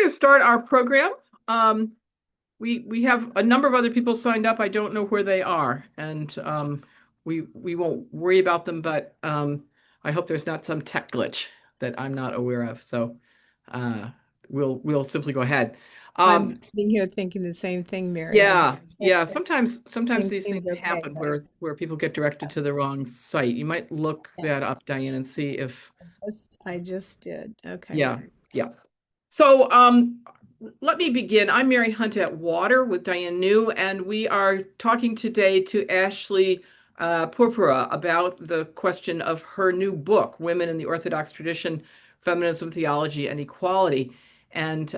to start our program. We have a number of other people signed up. I don't know where they are, and we won't worry about them. But I hope there's not some tech glitch that I'm not aware of. So uh, we'll simply go ahead. I'm Um, sitting here thinking the same thing, Mary. I just yeah, yeah. Sometimes these seems things okay, happen but where people get directed to the wrong site. You might look yeah, that up, Diane, and see if I just did. Okay, yeah, Mary. yeah. So, let me begin. I'm Mary Hunt at Water with Diane New, and we are talking today to Ashley Purpura about the question of her new book, Women in the Orthodox Tradition, Feminism, Theology, and Equality. And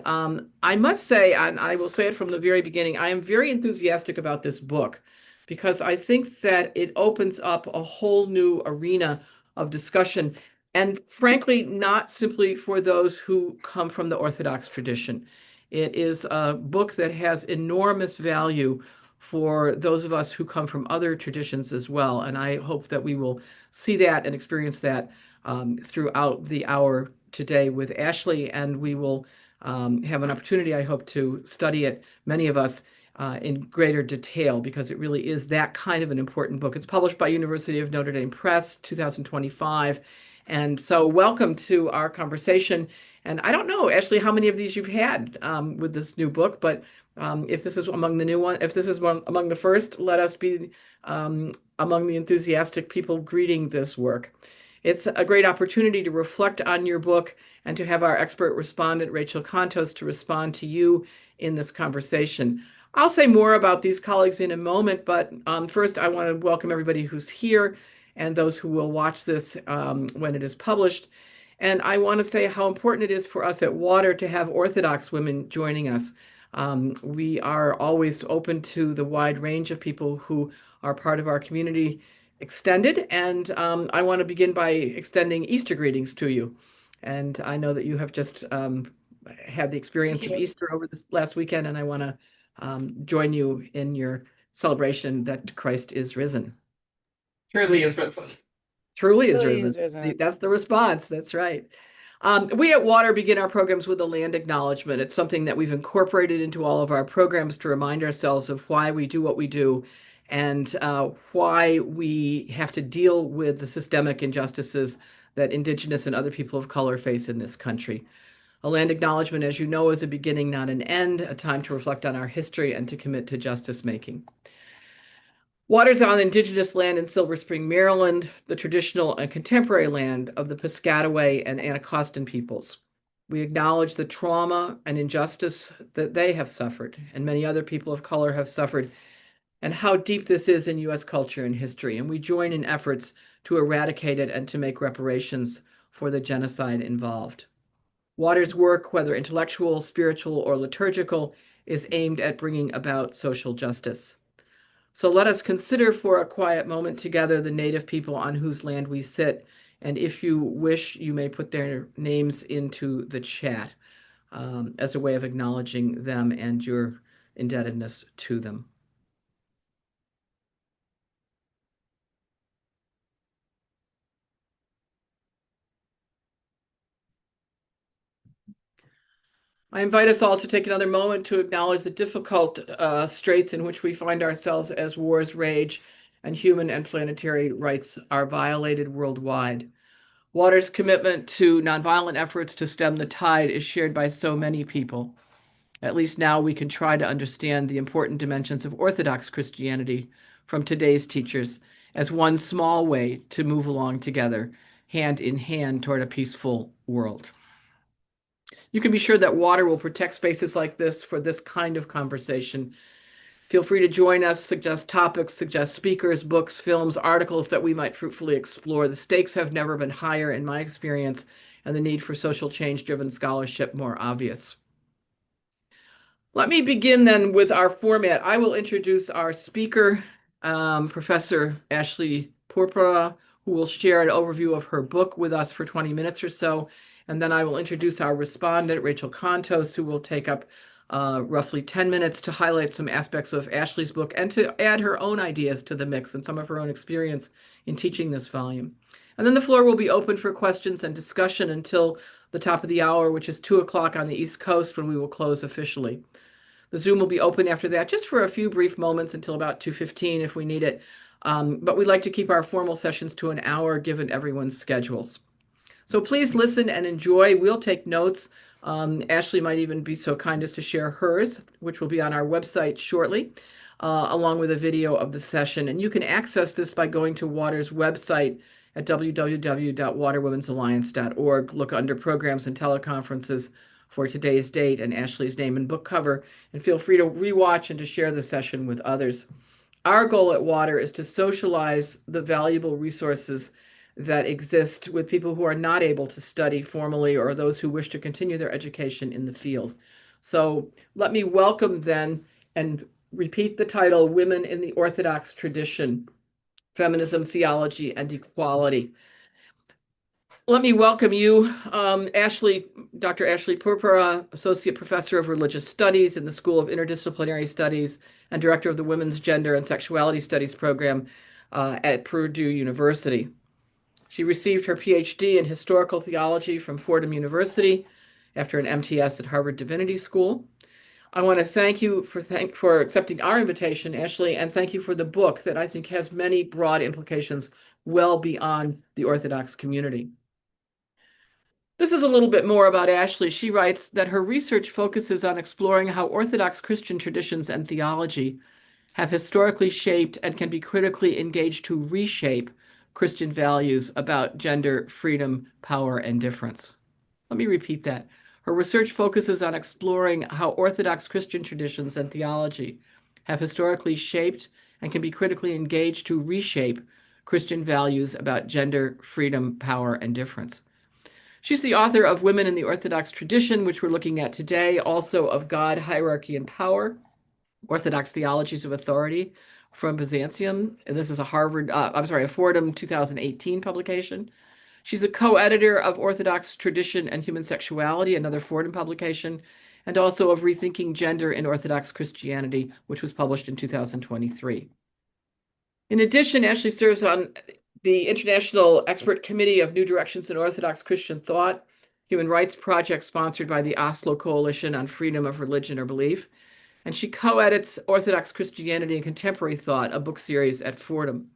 I must say, and I will say it from the very beginning, I am very enthusiastic about this book because I think that it opens up a whole new arena of discussion and frankly, not simply for those who come from the Orthodox tradition. It is a book that has enormous value for those of us who come from other traditions as well. And I hope that we will see that and experience that throughout the hour today with Ashley. And we will have an opportunity, I hope, to study it, many of us, in greater detail because it really is that kind of an important book. It's published by University of Notre Dame Press, 2025. And so, welcome to our conversation. And I don't know, Ashley, how many of these you've had with this new book, but if this is among the new one, if this is among the first, let us be among the enthusiastic people greeting this work. It's a great opportunity to reflect on your book and to have our expert respondent, Rachel Contos, to respond to you in this conversation. I'll say more about these colleagues in a moment, but first I want to welcome everybody who's here and those who will watch this when it is published. And I want to say how important it is for us at Water to have Orthodox women joining us. We are always open to the wide range of people who are part of our community extended. And I want to begin by extending Easter greetings to you. And I know that you have just had the experience of Easter over this last weekend, and I want to join you in your celebration that Christ is risen. Truly is risen. Truly is Truly risen. is risen. That's the response. That's right. We at Water begin our programs with a land acknowledgement. It's something that we've incorporated into all of our programs to remind ourselves of why we do what we do and why we have to deal with the systemic injustices that Indigenous and other people of color face in this country. A land acknowledgement, as you know, is a beginning, not an end, a time to reflect on our history and to commit to justice making. Water's on Indigenous land in Silver Spring, Maryland, the traditional and contemporary land of the Piscataway and Anacostan peoples. We acknowledge the trauma and injustice that they have suffered, and many other people of color have suffered, and how deep this is in U.S. culture and history. And we join in efforts to eradicate it and to make reparations for the genocide involved. Water's work, whether intellectual, spiritual, or liturgical, is aimed at bringing about social justice. So let us consider for a quiet moment together the Native people on whose land we sit. And if you wish, you may put their names into the chat as a way of acknowledging them and your indebtedness to them. I invite us all to take another moment to acknowledge the difficult straits in which we find ourselves as wars rage and human and planetary rights are violated worldwide. Water's commitment to nonviolent efforts to stem the tide is shared by so many people. At least now we can try to understand the important dimensions of Orthodox Christianity from today's teachers as one small way to move along together, hand in hand toward a peaceful world. You can be sure that Water will protect spaces like this for this kind of conversation. Feel free to join us, suggest topics, suggest speakers, books, films, articles that we might fruitfully explore. The stakes have never been higher in my experience, and the need for social change-driven scholarship more obvious. Let me begin then with our format. I will introduce our speaker, Professor Ashley Purpura, who will share an overview of her book with us for 20 minutes or so. And then I will introduce our respondent, Rachel Contos, who will take up roughly 10 minutes to highlight some aspects of Ashley's book and to add her own ideas to the mix and some of her own experience in teaching this volume. And then the floor will be open for questions and discussion until the top of the hour, which is 2 o'clock on the East Coast, when we will close officially. The Zoom will be open after that, just for a few brief moments until about 2:15 if we need it. But we'd like to keep our formal sessions to an hour, given everyone's schedules. So please listen and enjoy. We'll take notes. Ashley might even be so kind as to share hers, which will be on our website shortly, along with a video of the session. And you can access this by going to Water's website at www.waterwomensalliance.org. Look under Programs and Teleconferences for today's date and Ashley's name and book cover, and feel free to rewatch and to share the session with others. Our goal at Water is to socialize the valuable resources that exist with people who are not able to study formally or those who wish to continue their education in the field. So let me welcome then and repeat the title, Women in the Orthodox Tradition, Feminism, Theology, and Equality. Let me welcome you, Ashley, Dr. Ashley Purpura, Associate Professor of Religious Studies in the School of Interdisciplinary Studies and Director of the Women's Gender and Sexuality Studies program at Purdue University. She received her PhD in Historical Theology from Fordham University after an MTS at Harvard Divinity School. I want to thank you for accepting our invitation, Ashley, and thank you for the book that I think has many broad implications well beyond the Orthodox community. This is a little bit more about Ashley. She writes that her research focuses on exploring how Orthodox Christian traditions and theology have historically shaped and can be critically engaged to reshape Christian values about gender, freedom, power, and difference. Let me repeat that. Her research focuses on exploring how Orthodox Christian traditions and theology have historically shaped and can be critically engaged to reshape Christian values about gender, freedom, power, and difference. She's the author of Women in the Orthodox Tradition, which we're looking at today, also of God, Hierarchy, and Power, Orthodox Theologies of Authority from Byzantium. And this is a Fordham 2018 publication. She's a co-editor of Orthodox Tradition and Human Sexuality, another Fordham publication, and also of Rethinking Gender in Orthodox Christianity, which was published in 2023. In addition, Ashley serves on the International Expert Committee of New Directions in Orthodox Christian Thought, human rights project sponsored by the Oslo Coalition on Freedom of Religion or Belief, and she co-edits Orthodox Christianity and Contemporary Thought, a book series at Fordham.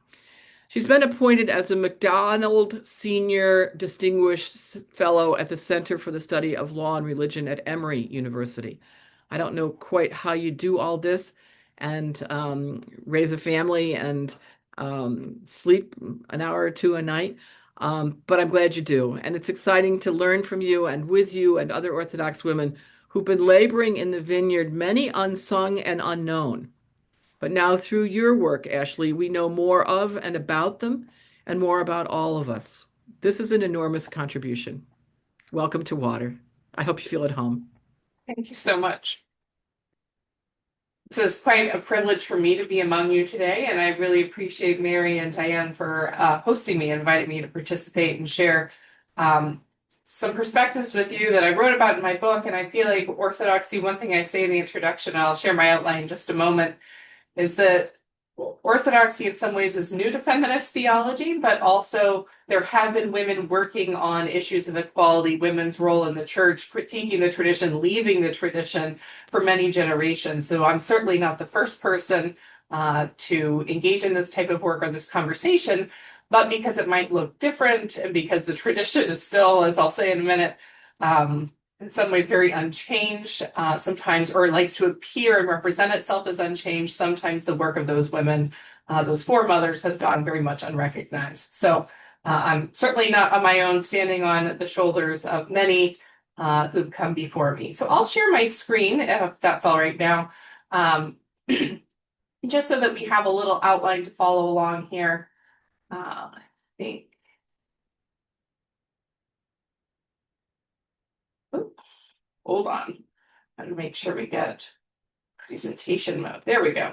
She's been appointed as a MacDonald Senior Distinguished Fellow at the Center for the Study of Law and Religion at Emory University. I don't know quite how you do all this and raise a family and sleep an hour or two a night, but I'm glad you do. And it's exciting to learn from you and with you and other Orthodox women who've been laboring in the vineyard, many unsung and unknown. But now through your work, Ashley, we know more of and about them and more about all of us. This is an enormous contribution. Welcome to Water. I hope you feel at home. Thank you so much. This is quite a privilege for me to be among you today, and I really appreciate Mary and Diane for hosting me, inviting me to participate and share some perspectives with you that I wrote about in my book. And I feel like orthodoxy, one thing I say in the introduction, I'll share my outline in just a moment, is that orthodoxy in some ways is new to feminist theology, but also there have been women working on issues of equality, women's role in the church, critiquing the tradition, leaving the tradition for many generations. So I'm certainly not the first person to engage in this type of work or this conversation, but because it might look different and because the tradition is still, as I'll say in a minute, in some ways very unchanged, sometimes, or likes to appear and represent itself as unchanged. Sometimes the work of those women, those foremothers, has gone very much unrecognized. So I'm certainly not on my own, standing on the shoulders of many who've come before me. So I'll share my screen, if that's all right now, just so that we have a little outline to follow along here. I think. Hold on. Got to make sure we get presentation mode. There we go.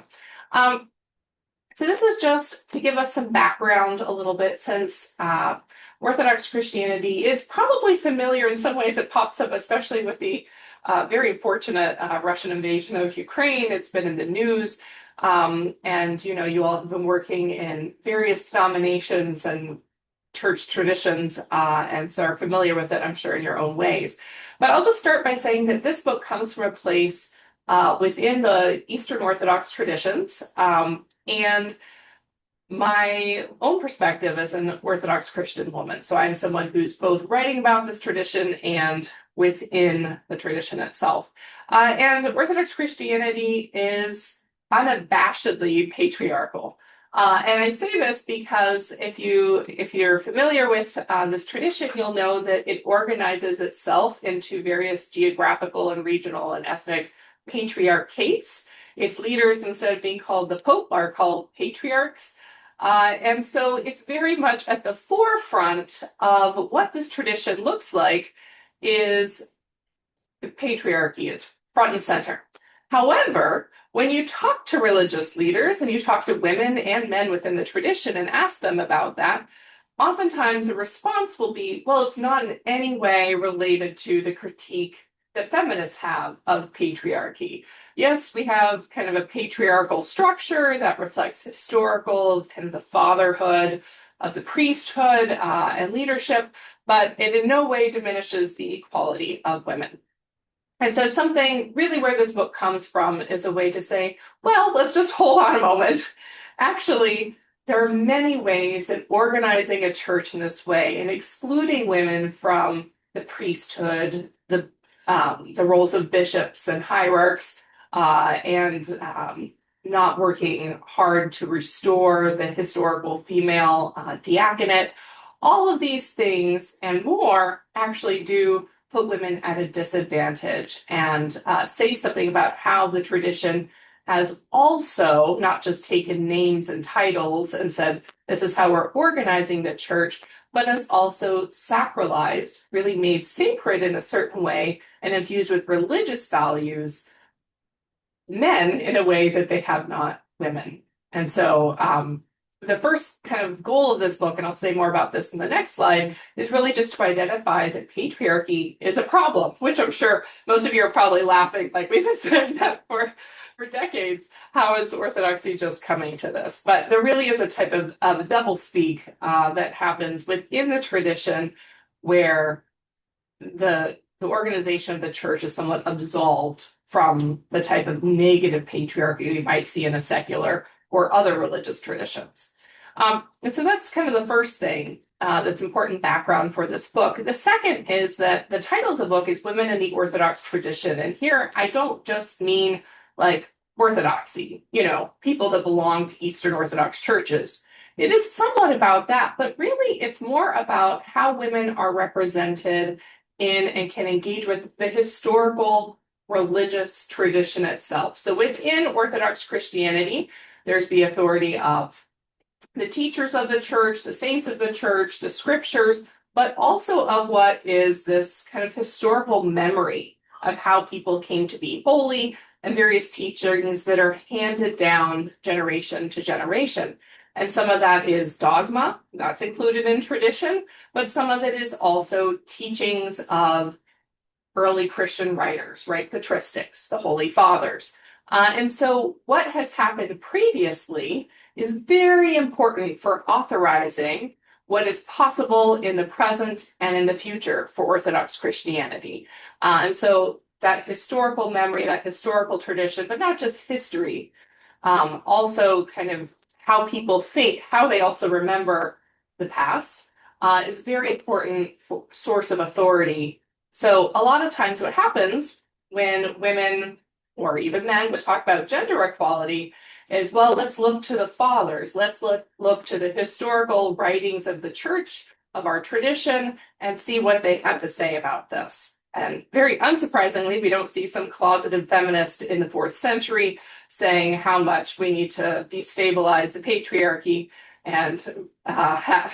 So this is just to give us some background a little bit, since Orthodox Christianity is probably familiar in some ways. It pops up, especially with the very unfortunate Russian invasion of Ukraine. It's been in the news. And, you know, you all have been working in various denominations and church traditions, and so are familiar with it, I'm sure, in your own ways. But I'll just start by saying that this book comes from a place within the Eastern Orthodox traditions, and my own perspective as an Orthodox Christian woman. So I'm someone who's both writing about this tradition and within the tradition itself. And Orthodox Christianity is unabashedly patriarchal. And I say this because if you're familiar with this tradition, you'll know that it organizes itself into various geographical and regional and ethnic patriarchates. Its leaders, instead of being called the Pope, are called patriarchs. And so it's very much at the forefront of what this tradition looks like is patriarchy is front and center. However, when you talk to religious leaders and you talk to women and men within the tradition and ask them about that, oftentimes the response will be, well, it's not in any way related to the critique that feminists have of patriarchy. Yes, we have kind of a patriarchal structure that reflects historical, kind of the fatherhood of the priesthood and leadership, but it in no way diminishes the equality of women. And so something really where this book comes from is a way to say, well, let's just hold on a moment. Actually, there are many ways that organizing a church in this way and excluding women from the priesthood, the roles of bishops and hierarchs, and not working hard to restore the historical female diaconate. All of these things and more actually do put women at a disadvantage and say something about how the tradition has also not just taken names and titles and said, this is how we're organizing the church, but has also sacralized, really made sacred in a certain way and infused with religious values men in a way that they have not women. And so the first kind of goal of this book, and I'll say more about this in the next slide, is really just to identify that patriarchy is a problem, which I'm sure most of you are probably laughing, like we've been saying that for decades. How is Orthodoxy just coming to this? But there really is a type of doublespeak that happens within the tradition where the organization of the church is somewhat absolved from the type of negative patriarchy we might see in a secular or other religious traditions. And so that's kind of the first thing that's important background for this book. The second is that the title of the book is Women in the Orthodox Tradition. And here I don't just mean like orthodoxy, people that belong to Eastern Orthodox churches. It is somewhat about that, but really it's more about how women are represented in and can engage with the historical religious tradition itself. So within Orthodox Christianity, there's the authority of the teachers of the church, the saints of the church, the scriptures, but also of what is this kind of historical memory of how people came to be holy and various teachings that are handed down generation to generation. And some of that is dogma, that's included in tradition, but some of it is also teachings of early Christian writers, right? Patristics, the Holy Fathers. And so what has happened previously is very important for authorizing what is possible in the present and in the future for Orthodox Christianity. And so that historical memory, that historical tradition, but not just history, also kind of how people think, how they also remember the past, is a very important source of authority. So a lot of times what happens when women or even men would talk about gender equality is, well, let's look to the fathers. Let's look to the historical writings of the church, of our tradition, and see what they have to say about this. And very unsurprisingly, we don't see some closeted feminist in the 4th century saying how much we need to destabilize the patriarchy and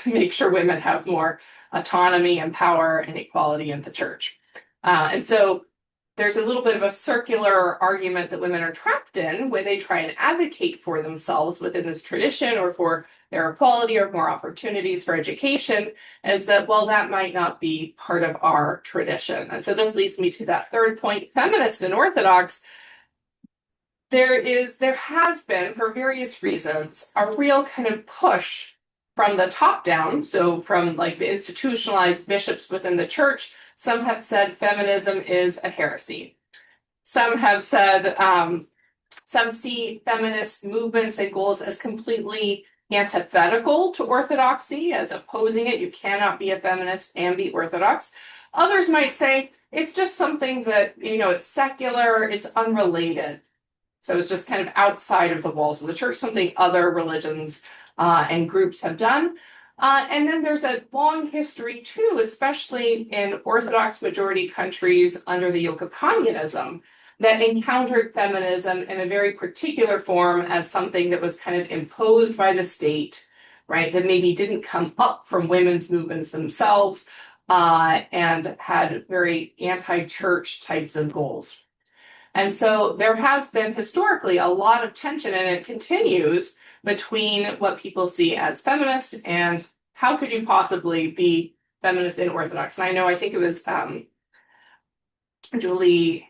make sure women have more autonomy and power and equality in the church. And so there's a little bit of a circular argument that women are trapped in where they try and advocate for themselves within this tradition or for their equality or more opportunities for education, is that, well, that might not be part of our tradition. And so this leads me to that third point, feminist and Orthodox. There has been, for various reasons, a real kind of push from the top down, so from like the institutionalized bishops within the church, some have said feminism is a heresy. Some have said, some see feminist movements and goals as completely antithetical to orthodoxy, as opposing it. You cannot be a feminist and be orthodox. Others might say it's just something that, it's secular, it's unrelated. So it's just kind of outside of the walls of the church, something other religions and groups have done. And then there's a long history too, especially in Orthodox majority countries under the yoke of communism, that encountered feminism in a very particular form as something that was kind of imposed by the state, right? That maybe didn't come up from women's movements themselves and had very anti-church types of goals. And so there has been historically a lot of tension, and it continues, between what people see as feminist and how could you possibly be feminist in Orthodox. And I think it was Julie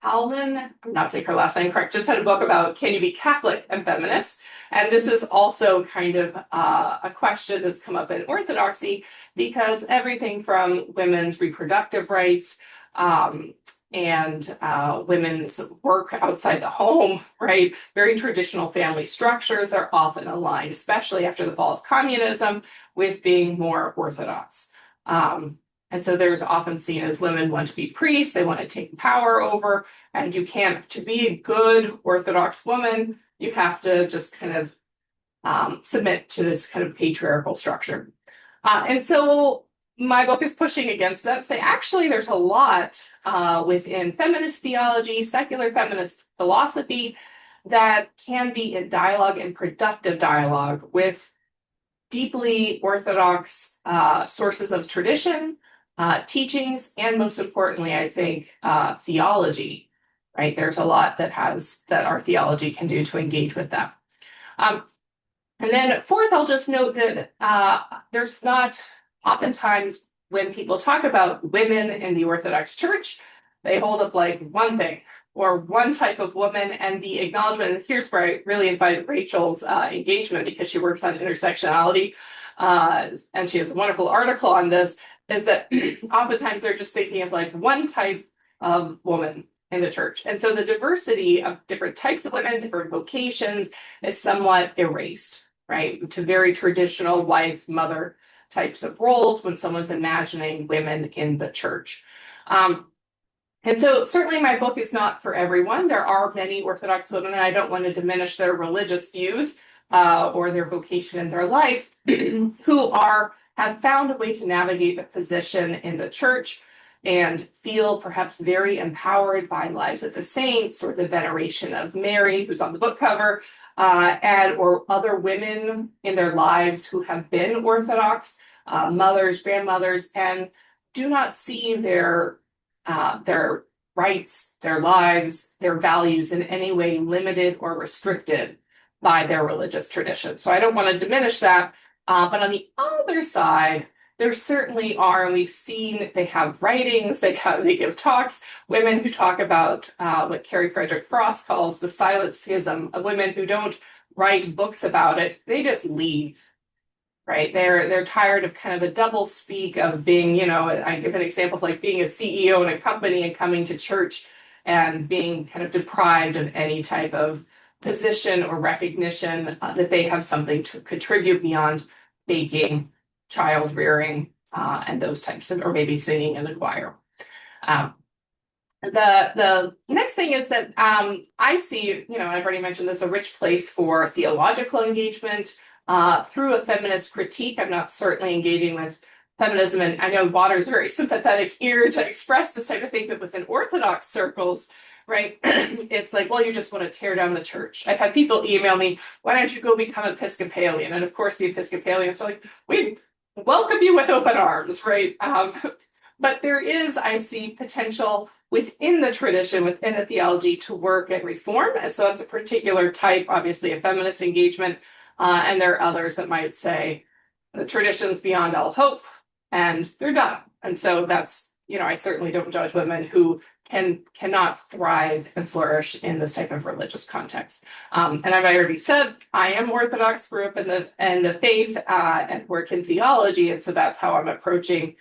Halman, I'm not saying her last name correct, just had a book about can you be Catholic and feminist? And this is also kind of a question that's come up in Orthodoxy, because everything from women's reproductive rights and women's work outside the home, right? Very traditional family structures are often aligned, especially after the fall of communism, with being more Orthodox. And so there's often seen as women want to be priests, they want to take power over, and you can't, to be a good Orthodox woman, you have to just kind of submit to this kind of patriarchal structure. And so my book is pushing against that, say actually there's a lot within feminist theology, secular feminist philosophy, that can be in dialogue and productive dialogue with deeply Orthodox sources of tradition, teachings, and most importantly, I think, theology, right? There's a lot that our theology can do to engage with that. And then fourth, I'll just note that there's not, oftentimes when people talk about women in the Orthodox Church, they hold up like one thing or one type of woman, and the acknowledgement, and here's where I really invited Rachel's engagement, because she works on intersectionality, and she has a wonderful article on this, is that oftentimes they're just thinking of like one type of woman in the church. And so the diversity of different types of women, different vocations is somewhat erased, right? To very traditional wife, mother types of roles when someone's imagining women in the church. And so certainly my book is not for everyone. There are many Orthodox women, and I don't want to diminish their religious views or their vocation in their life, who have found a way to navigate the position in the church and feel perhaps very empowered by Lives of the Saints or the veneration of Mary, who's on the book cover, or other women in their lives who have been Orthodox, mothers, grandmothers, and do not see their rights, their lives, their values in any way limited or restricted by their religious tradition. So I don't want to diminish that. But on the other side, there certainly are, and we've seen they have writings, they give talks, women who talk about what Carrie Frederick Frost calls the silent schism of women who don't write books about it, they just leave, right? They're tired of kind of a double speak of being, I give an example of like being a CEO in a company and coming to church and being kind of deprived of any type of position or recognition that they have something to contribute beyond baking, child rearing, and those types of, or maybe singing in the choir. The next thing is that I see, I've already mentioned this, a rich place for theological engagement through a feminist critique. I'm not certainly engaging with feminism, and I know Water's very sympathetic ear to express this type of thing, but within Orthodox circles, right, it's like, well, you just want to tear down the church. I've had people email me, why don't you go become Episcopalian? And of course, the Episcopalians are like, we welcome you with open arms, right? But there is, I see, potential within the tradition, within the theology, to work and reform. And so that's a particular type, obviously, of feminist engagement. And there are others that might say the tradition's beyond all hope and they're done. And so that's, I certainly don't judge women who cannot thrive and flourish in this type of religious context. And I've already said I am Orthodox, grew up in the faith, and work in theology, and so that's how I'm approaching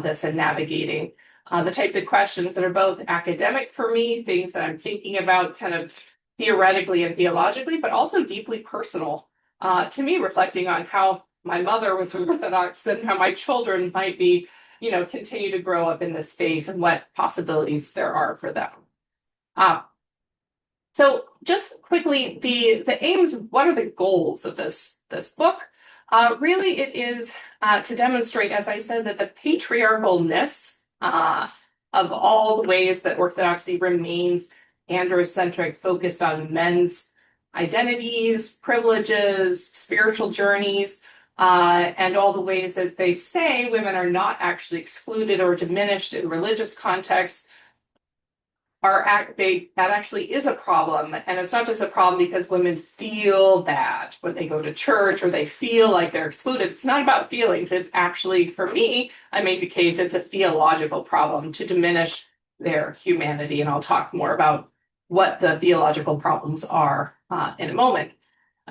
this and navigating the types of questions that are both academic for me, things that I'm thinking about kind of theoretically and theologically, but also deeply personal to me, reflecting on how my mother was Orthodox and how my children might be, continue to grow up in this faith and what possibilities there are for them. So just quickly, the aims, what are the goals of this book? Really, it is to demonstrate, as I said, that the patriarchalness of all the ways that Orthodoxy remains androcentric, focused on men's identities, privileges, spiritual journeys, and all the ways that they say women are not actually excluded or diminished in religious contexts, that actually is a problem. And it's not just a problem because women feel bad when they go to church or they feel like they're excluded. It's not about feelings. It's actually, for me, I make the case it's a theological problem to diminish their humanity. And I'll talk more about what the theological problems are in a moment.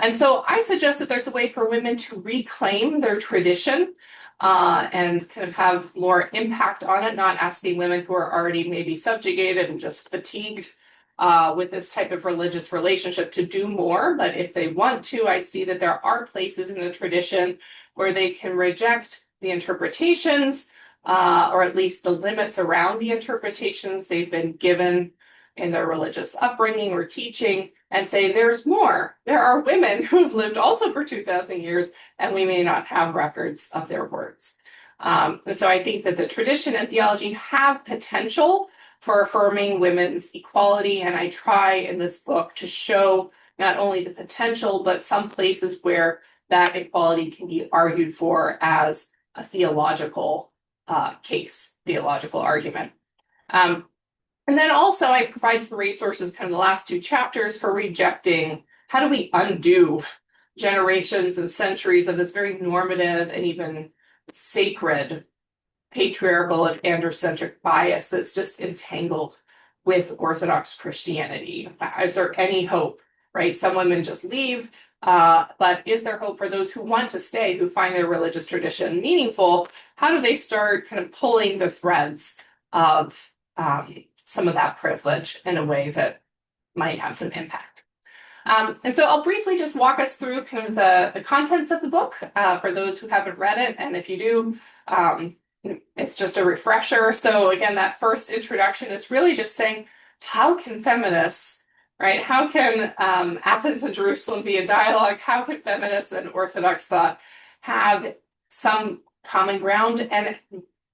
And so I suggest that there's a way for women to reclaim their tradition and kind of have more impact on it, not asking women who are already maybe subjugated and just fatigued with this type of religious relationship to do more. But if they want to, I see that there are places in the tradition where they can reject the interpretations, or at least the limits around the interpretations they've been given in their religious upbringing or teaching, and say there's more. There are women who've lived also for 2,000 years, and we may not have records of their words. And so I think that the tradition and theology have potential for affirming women's equality, and I try in this book to show not only the potential, but some places where that equality can be argued for as a theological case, theological argument. And then also I provide some resources, kind of the last two chapters, for rejecting, how do we undo generations and centuries of this very normative and even sacred patriarchal and androcentric bias that's just entangled with Orthodox Christianity? Is there any hope, right? Some women just leave, but is there hope for those who want to stay, who find their religious tradition meaningful? How do they start kind of pulling the threads of some of that privilege in a way that might have some impact? And so I'll briefly just walk us through kind of the contents of the book for those who haven't read it. And if you do, it's just a refresher. So again, that first introduction is really just saying, how can feminists, right? How can Athens and Jerusalem be in dialogue? How can feminists and Orthodox thought have some common ground? And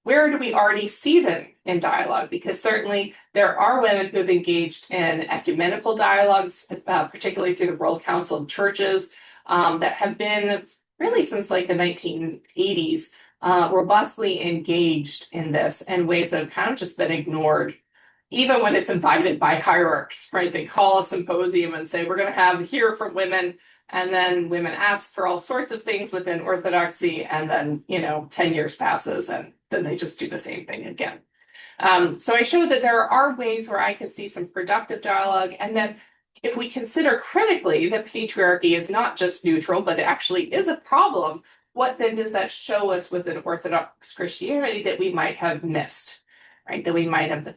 where do we already see them in dialogue? Because certainly there are women who have engaged in ecumenical dialogues, particularly through the World Council of Churches, that have been really since like the 1980s, robustly engaged in this in ways that have kind of just been ignored, even when it's invited by hierarchs, right? They call a symposium and say, we're going to hear from women. And then women ask for all sorts of things within Orthodoxy, and then, 10 years passes, and then they just do the same thing again. So I showed that there are ways where I can see some productive dialogue, and that if we consider critically that patriarchy is not just neutral, but it actually is a problem, what then does that show us within Orthodox Christianity that we might have missed, right? That we might have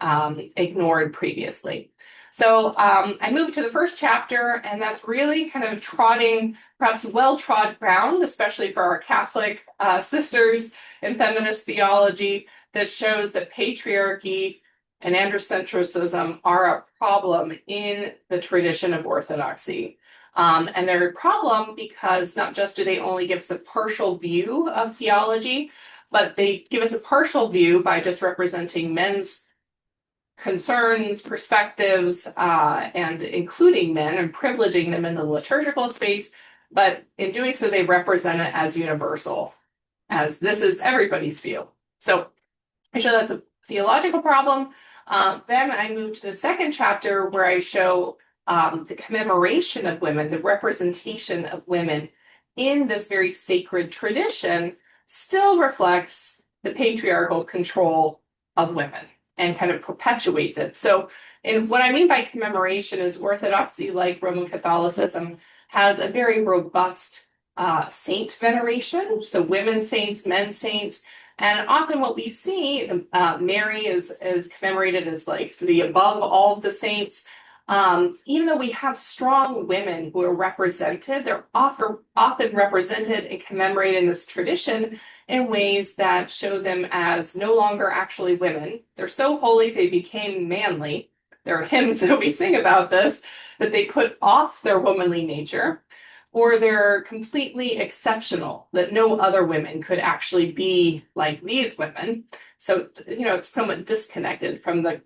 ignored previously. So I moved to the first chapter, and that's really kind of trotting perhaps well-trod ground, especially for our Catholic sisters in feminist theology, that shows that patriarchy and androcentrism are a problem in the tradition of Orthodoxy. And they're a problem because not just do they only give us a partial view of theology, but they give us a partial view by just representing men's concerns, perspectives, and including men and privileging them in the liturgical space. But in doing so, they represent it as universal, as this is everybody's view. So I show that's a theological problem. Then I move to the second chapter where I show the commemoration of women, the representation of women in this very sacred tradition still reflects the patriarchal control of women. and kind of perpetuates it. So, and what I mean by commemoration is Orthodoxy, like Roman Catholicism, has a very robust saint veneration. So women saints, men saints, and often what we see, Mary is commemorated as like the above all of the saints. Even though we have strong women who are represented, they're often represented and commemorated in this tradition in ways that show them as no longer actually women. They're so holy they became manly. There are hymns that we sing about this, that they put off their womanly nature, or they're completely exceptional, that no other women could actually be like these women. So, it's somewhat disconnected from the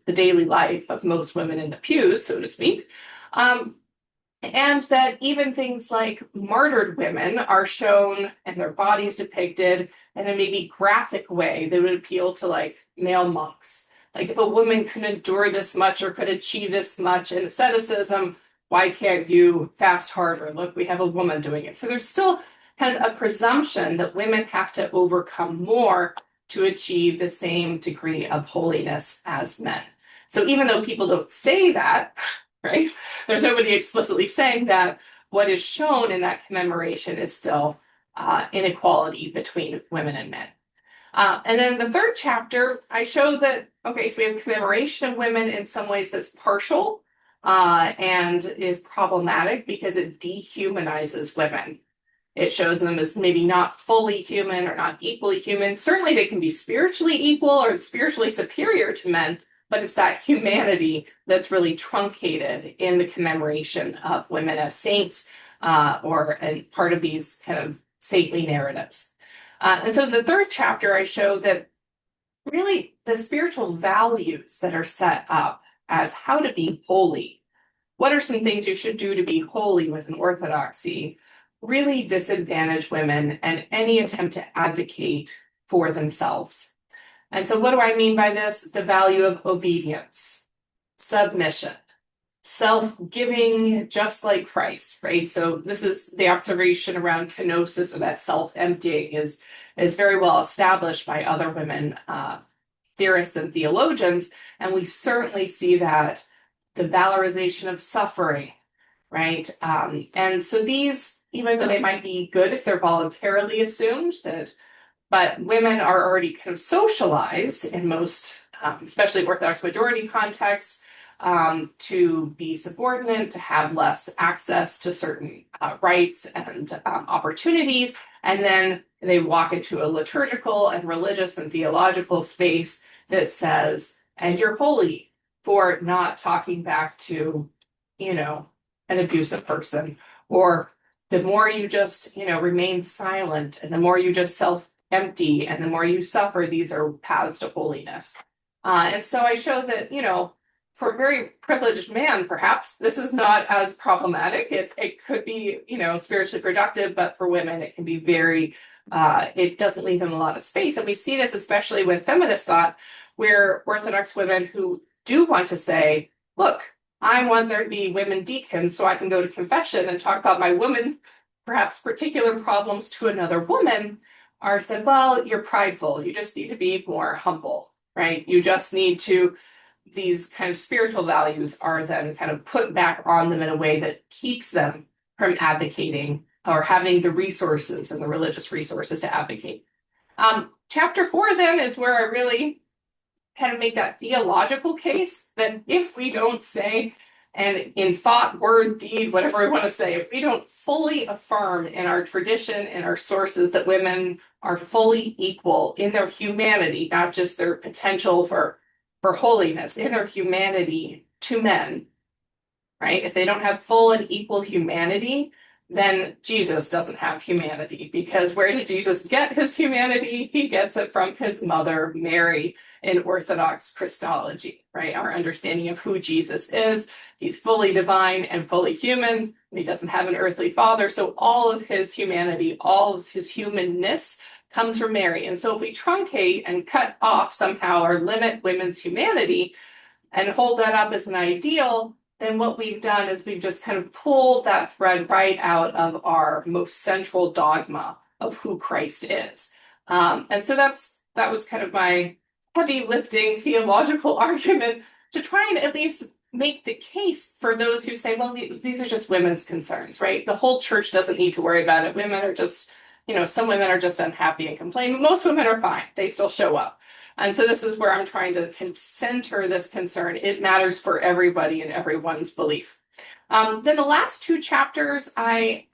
daily life of most women in the pews, so to speak. And that even things like martyred women are shown and their bodies depicted in a maybe graphic way that would appeal to like male monks. Like if a woman could endure this much or could achieve this much in asceticism, why can't you fast harder? Look, we have a woman doing it. So there's still kind of a presumption that women have to overcome more to achieve the same degree of holiness as men. So even though people don't say that, right? There's nobody explicitly saying that. What is shown in that commemoration is still inequality between women and men. And then the third chapter, I show that, okay, so we have commemoration of women in some ways that's partial and is problematic because it dehumanizes women. It shows them as maybe not fully human or not equally human. Certainly they can be spiritually equal or spiritually superior to men, but it's that humanity that's really truncated in the commemoration of women as saints and part of these kind of saintly narratives. And so in the third chapter, I show that really the spiritual values that are set up as how to be holy, what are some things you should do to be holy within Orthodoxy, really disadvantage women and any attempt to advocate for themselves. And so what do I mean by this? The value of obedience, submission, self-giving, just like Christ, right? So this is the observation around kenosis, or that self-emptying is very well established by other women theorists and theologians. And we certainly see that the valorization of suffering, right? And so these, even though they might be good if they're voluntarily assumed, but women are already kind of socialized in most, especially Orthodox majority contexts, to be subordinate, to have less access to certain rights and opportunities. And then they walk into a liturgical and religious and theological space that says, and you're holy for not talking back to, an abusive person, or the more you just, remain silent, and the more you just self-empty, and the more you suffer, these are paths to holiness. And so I show that, for a very privileged man, perhaps this is not as problematic. It could be, spiritually productive, but for women, it can be very, it doesn't leave them a lot of space. And we see this especially with feminist thought, where Orthodox women who do want to say, look, I want there to be women deacons so I can go to confession and talk about my woman, perhaps particular problems to another woman, are said, well, you're prideful. You just need to be more humble, right? You just need to, these kind of spiritual values are then kind of put back on them in a way that keeps them from advocating or having the resources and the religious resources to advocate. Chapter 4 then is where I really kind of make that theological case that if we don't say, and in thought, word, deed, whatever we want to say, if we don't fully affirm in our tradition and our sources that women are fully equal in their humanity, not just their potential for holiness, in their humanity to men, right? If they don't have full and equal humanity, then Jesus doesn't have humanity, because where did Jesus get his humanity? He gets it from his mother, Mary, in Orthodox Christology, right? Our understanding of who Jesus is. He's fully divine and fully human, and he doesn't have an earthly father. So all of his humanity, all of his humanness comes from Mary. And so if we truncate and cut off somehow or limit women's humanity and hold that up as an ideal, then what we've done is we've just kind of pulled that thread right out of our most central dogma of who Christ is. And so that was kind of my heavy lifting theological argument to try and at least make the case for those who say, well, these are just women's concerns, right? The whole church doesn't need to worry about it. Women are just, some women are just unhappy and complain, but most women are fine. They still show up. And so this is where I'm trying to center this concern. It matters for everybody and everyone's belief. Then the last two chapters, I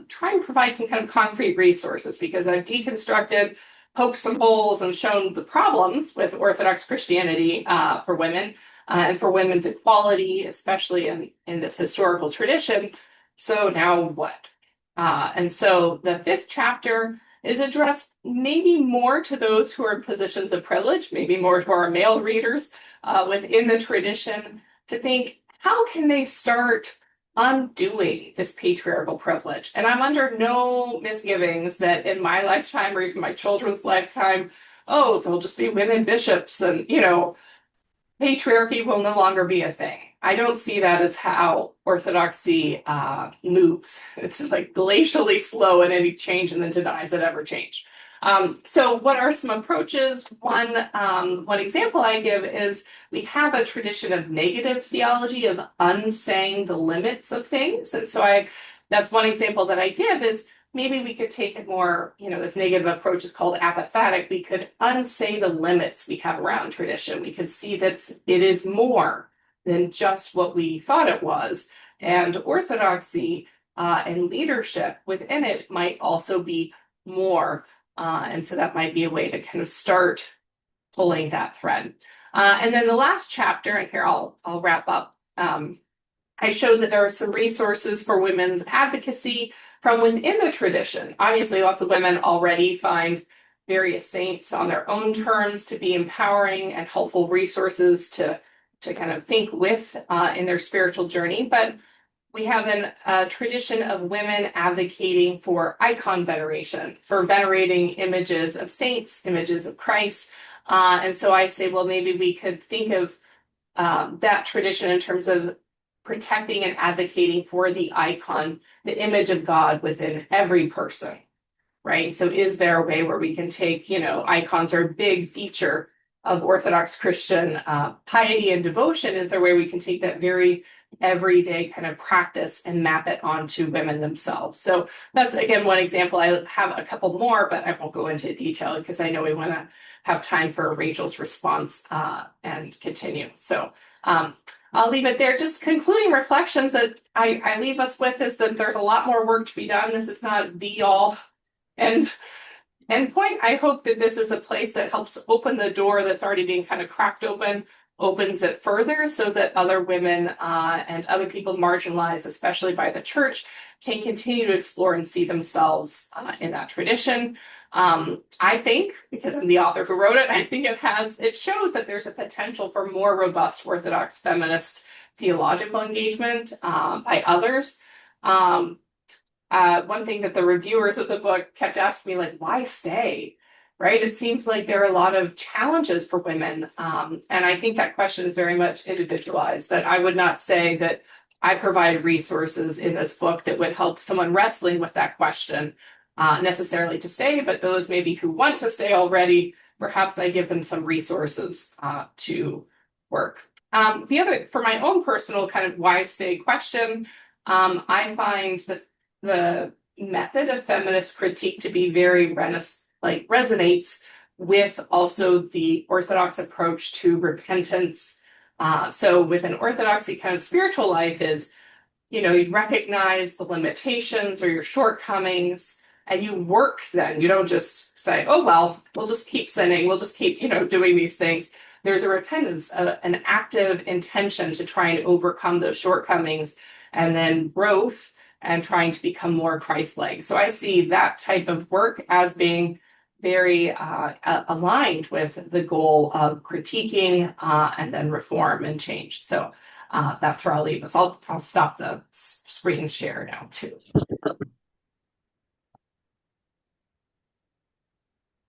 try and provide some kind of concrete resources because I've deconstructed, poked some holes, and shown the problems with Orthodox Christianity for women and for women's equality, especially in this historical tradition. So now what? And so the fifth chapter is addressed maybe more to those who are in positions of privilege, maybe more to our male readers within the tradition, to think, how can they start undoing this patriarchal privilege? And I'm under no misgivings that in my lifetime or even my children's lifetime, oh, there'll just be women bishops and, patriarchy will no longer be a thing. I don't see that as how Orthodoxy moves. It's like glacially slow in any change and then denies it ever changed. So what are some approaches? One example I give is we have a tradition of negative theology, of unsaying the limits of things. And so that's one example that I give is maybe we could take it more, this negative approach is called apophatic. We could unsay the limits we have around tradition. We could see that it is more than just what we thought it was. And orthodoxy and leadership within it might also be more. And so that might be a way to kind of start pulling that thread. And then the last chapter, and here I'll wrap up. I showed that there are some resources for women's advocacy from within the tradition. Obviously, lots of women already find various saints on their own terms to be empowering and helpful resources to kind of think with in their spiritual journey. But we have a tradition of women advocating for icon veneration, for venerating images of saints, images of Christ. And so I say, well, maybe we could think of that tradition in terms of protecting and advocating for the icon, the image of God within every person, right? So is there a way where we can take, icons are a big feature of Orthodox Christian piety and devotion? Is there a way we can take that very everyday kind of practice and map it onto women themselves? So that's, again, one example. I have a couple more, but I won't go into detail because I know we want to have time for Rachel's response and continue. So I'll leave it there. Just concluding reflections that I leave us with is that there's a lot more work to be done. This is not the all end point. I hope that this is a place that helps open the door that's already being kind of cracked open, opens it further so that other women and other people marginalized, especially by the church, can continue to explore and see themselves in that tradition. I think, because I'm the author who wrote it, I think it shows that there's a potential for more robust Orthodox feminist theological engagement by others. One thing that the reviewers of the book kept asking me, like, why stay? Right? It seems like there are a lot of challenges for women. And I think that question is very much individualized, that I would not say that I provide resources in this book that would help someone wrestling with that question necessarily to stay, but those maybe who want to stay already, perhaps I give them some resources to work. The other, for my own personal kind of why stay question, I find that the method of feminist critique to be very resonates with also the Orthodox approach to repentance. So with an Orthodoxy kind of spiritual life is, you recognize the limitations or your shortcomings, and you work then. You don't just say, oh, well, we'll just keep sinning. We'll just keep, doing these things. There's a repentance, an active intention to try and overcome those shortcomings, and then growth and trying to become more Christ-like. So I see that type of work as being very aligned with the goal of critiquing and then reform and change. So that's where I'll leave us. I'll stop the screen share now too.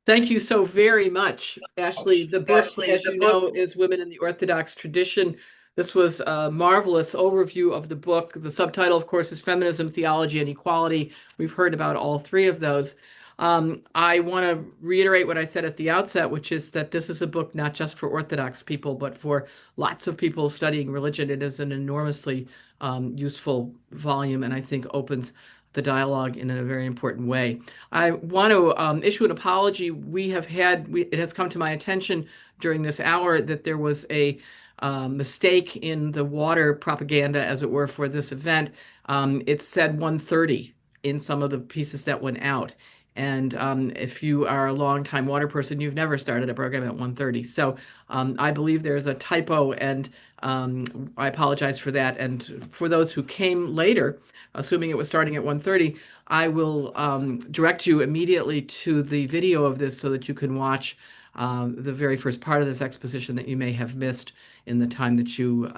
Thank you so very much, Ashley. The book, as you know, is Women in the Orthodox Tradition. This was a marvelous overview of the book. The subtitle, of course, is Feminism, Theology, and Equality. We've heard about all three of those. I want to reiterate what I said at the outset, which is that this is a book not just for Orthodox people, but for lots of people studying religion. It is an enormously useful volume, and I think opens the dialogue in a very important way. I want to issue an apology. It has come to my attention during this hour that there was a mistake in the water propaganda, as it were, for this event. It said 1:30 in some of the pieces that went out. And if you are a longtime water person, you've never started a program at 1:30. So I believe there's a typo, and I apologize for that. And for those who came later, assuming it was starting at 1:30, I will direct you immediately to the video of this so that you can watch the very first part of this exposition that you may have missed in the time that you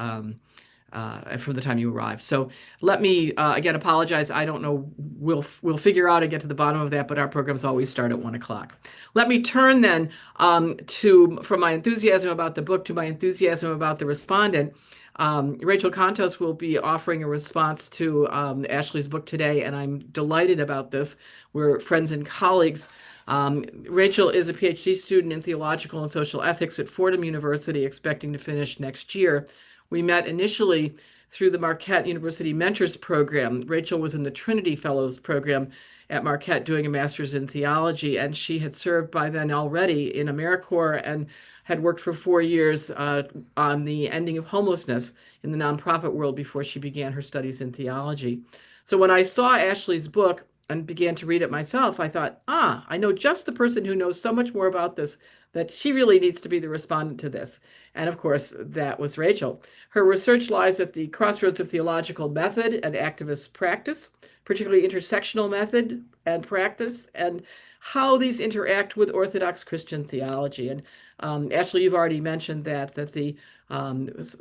from the time you arrived. So let me again apologize. I don't know. We'll figure out and get to the bottom of that. But our programs always start at 1 o'clock. Let me turn then from my enthusiasm about the book to my enthusiasm about the respondent. Rachel Contos will be offering a response to Ashley's book today, and I'm delighted about this. We're friends and colleagues. Rachel is a PhD student in theological and social ethics at Fordham University, expecting to finish next year. We met initially through the Marquette University Mentors Program. Rachel was in the Trinity Fellows Program at Marquette doing a master's in theology, and she had served by then already in AmeriCorps and had worked for 4 years on the ending of homelessness in the nonprofit world before she began her studies in theology. So when I saw Ashley's book and began to read it myself, I thought, I know just the person who knows so much more about this that she really needs to be the respondent to this. And of course, that was Rachel. Her research lies at the crossroads of theological method and activist practice, particularly intersectional method and practice, and how these interact with Orthodox Christian theology. And Ashley, you've already mentioned that the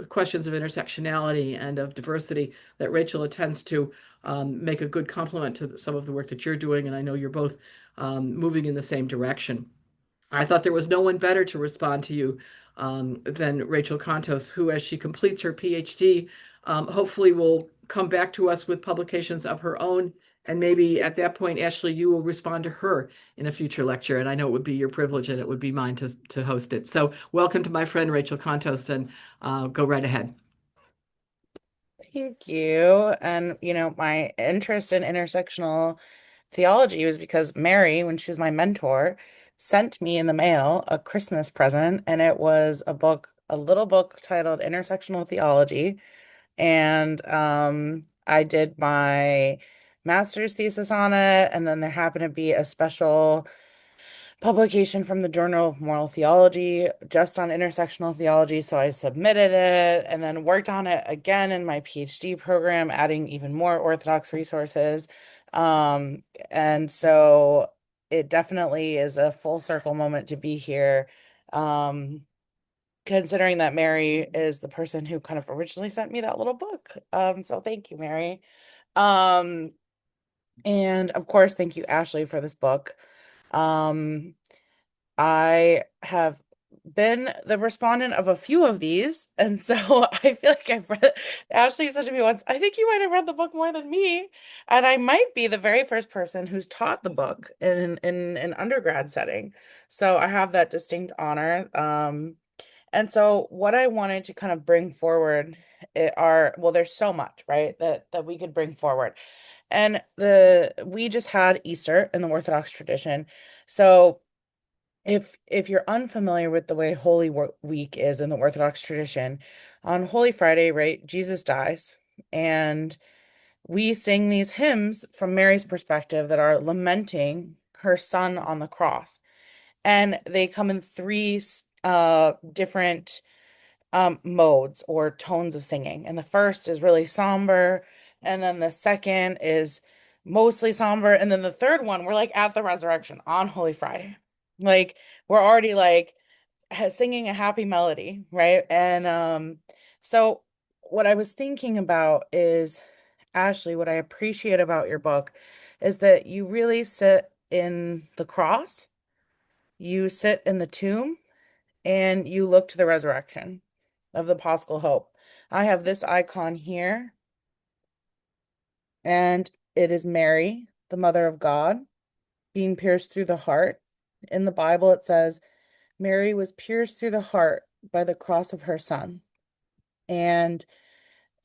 questions of intersectionality and of diversity that Rachel attends to make a good complement to some of the work that you're doing, and I know you're both moving in the same direction. I thought there was no one better to respond to you than Rachel Contos, who, as she completes her PhD, hopefully will come back to us with publications of her own. And maybe at that point, Ashley, you will respond to her in a future lecture. And I know it would be your privilege and it would be mine to host it. So welcome to my friend, Rachel Contos, and go right ahead. Thank you. And, my interest in intersectional theology was because Mary, when she was my mentor, sent me in the mail a Christmas present, and it was a little book titled Intersectional Theology. And I did my master's thesis on it, and then there happened to be a special publication from the Journal of Moral Theology just on intersectional theology. So I submitted it and then worked on it again in my PhD program, adding even more Orthodox resources. And so it definitely is a full circle moment to be here. Considering that Mary is the person who kind of originally sent me that little book. So thank you, Mary. And of course, thank you, Ashley, for this book. I have been the respondent of a few of these, and so I feel like I've read. Ashley said to me once, I think you might have read the book more than me, and I might be the very first person who's taught the book in an undergrad setting. So I have that distinct honor. And so what I wanted to kind of bring forward there's so much, right, that we could bring forward. And we just had Easter in the Orthodox tradition. So if you're unfamiliar with the way Holy Week is in the Orthodox tradition, on Holy Friday, right, Jesus dies, and we sing these hymns from Mary's perspective that are lamenting her son on the cross. And they come in three different modes or tones of singing. And the first is really somber, and then the second is mostly somber, and then the third one, we're like at the resurrection on Holy Friday. Like we're already like singing a happy melody, right? And so what I was thinking about is, Ashley, what I appreciate about your book is that you really sit in the cross, you sit in the tomb, and you look to the resurrection of the Paschal hope. I have this icon here, and it is Mary, the Mother of God. being pierced through the heart. In the Bible, it says, Mary was pierced through the heart by the cross of her son. And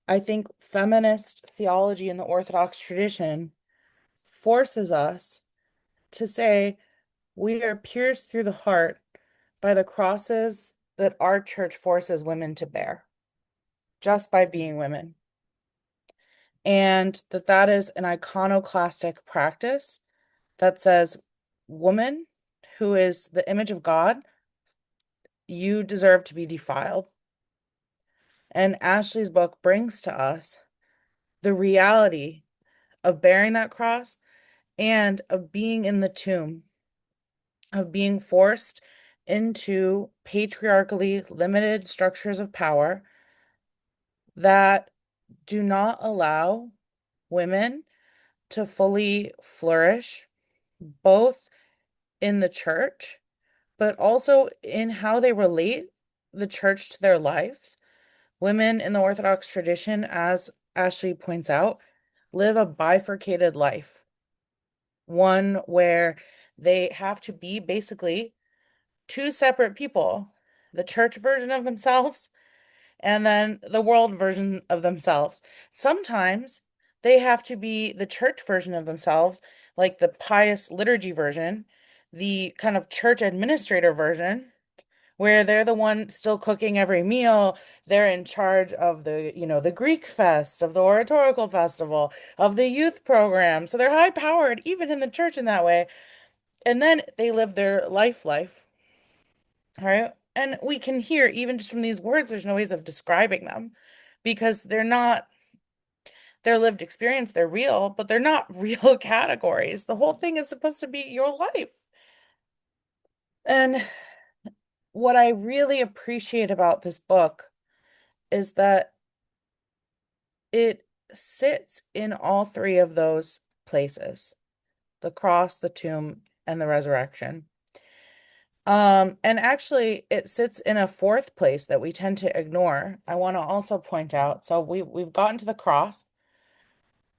I think feminist theology in the Orthodox tradition forces us to say we are pierced through the heart by the crosses that our church forces women to bear just by being women. And that is an iconoclastic practice that says, woman who is the image of God, you deserve to be defiled. And Ashley's book brings to us the reality of bearing that cross and of being in the tomb, of being forced into patriarchally limited structures of power that do not allow women to fully flourish, both in the church, but also in how they relate the church to their lives. Women in the Orthodox tradition, as Ashley points out, live a bifurcated life, one where they have to be basically two separate people, the church version of themselves and then the world version of themselves. Sometimes they have to be the church version of themselves, like the pious liturgy version, the kind of church administrator version, where they're the one still cooking every meal. They're in charge of the Greek fest, of the oratorical festival, of the youth program. So they're high powered, even in the church in that way. And then they live their life. All right. And we can hear, even just from these words, there's no ways of describing them because they're not their lived experience. They're real, but they're not real categories. The whole thing is supposed to be your life. And what I really appreciate about this book is that it sits in all three of those places: the cross, the tomb, and the resurrection. And actually it sits in a fourth place that we tend to ignore. I want to also point out, so we've gotten to the cross.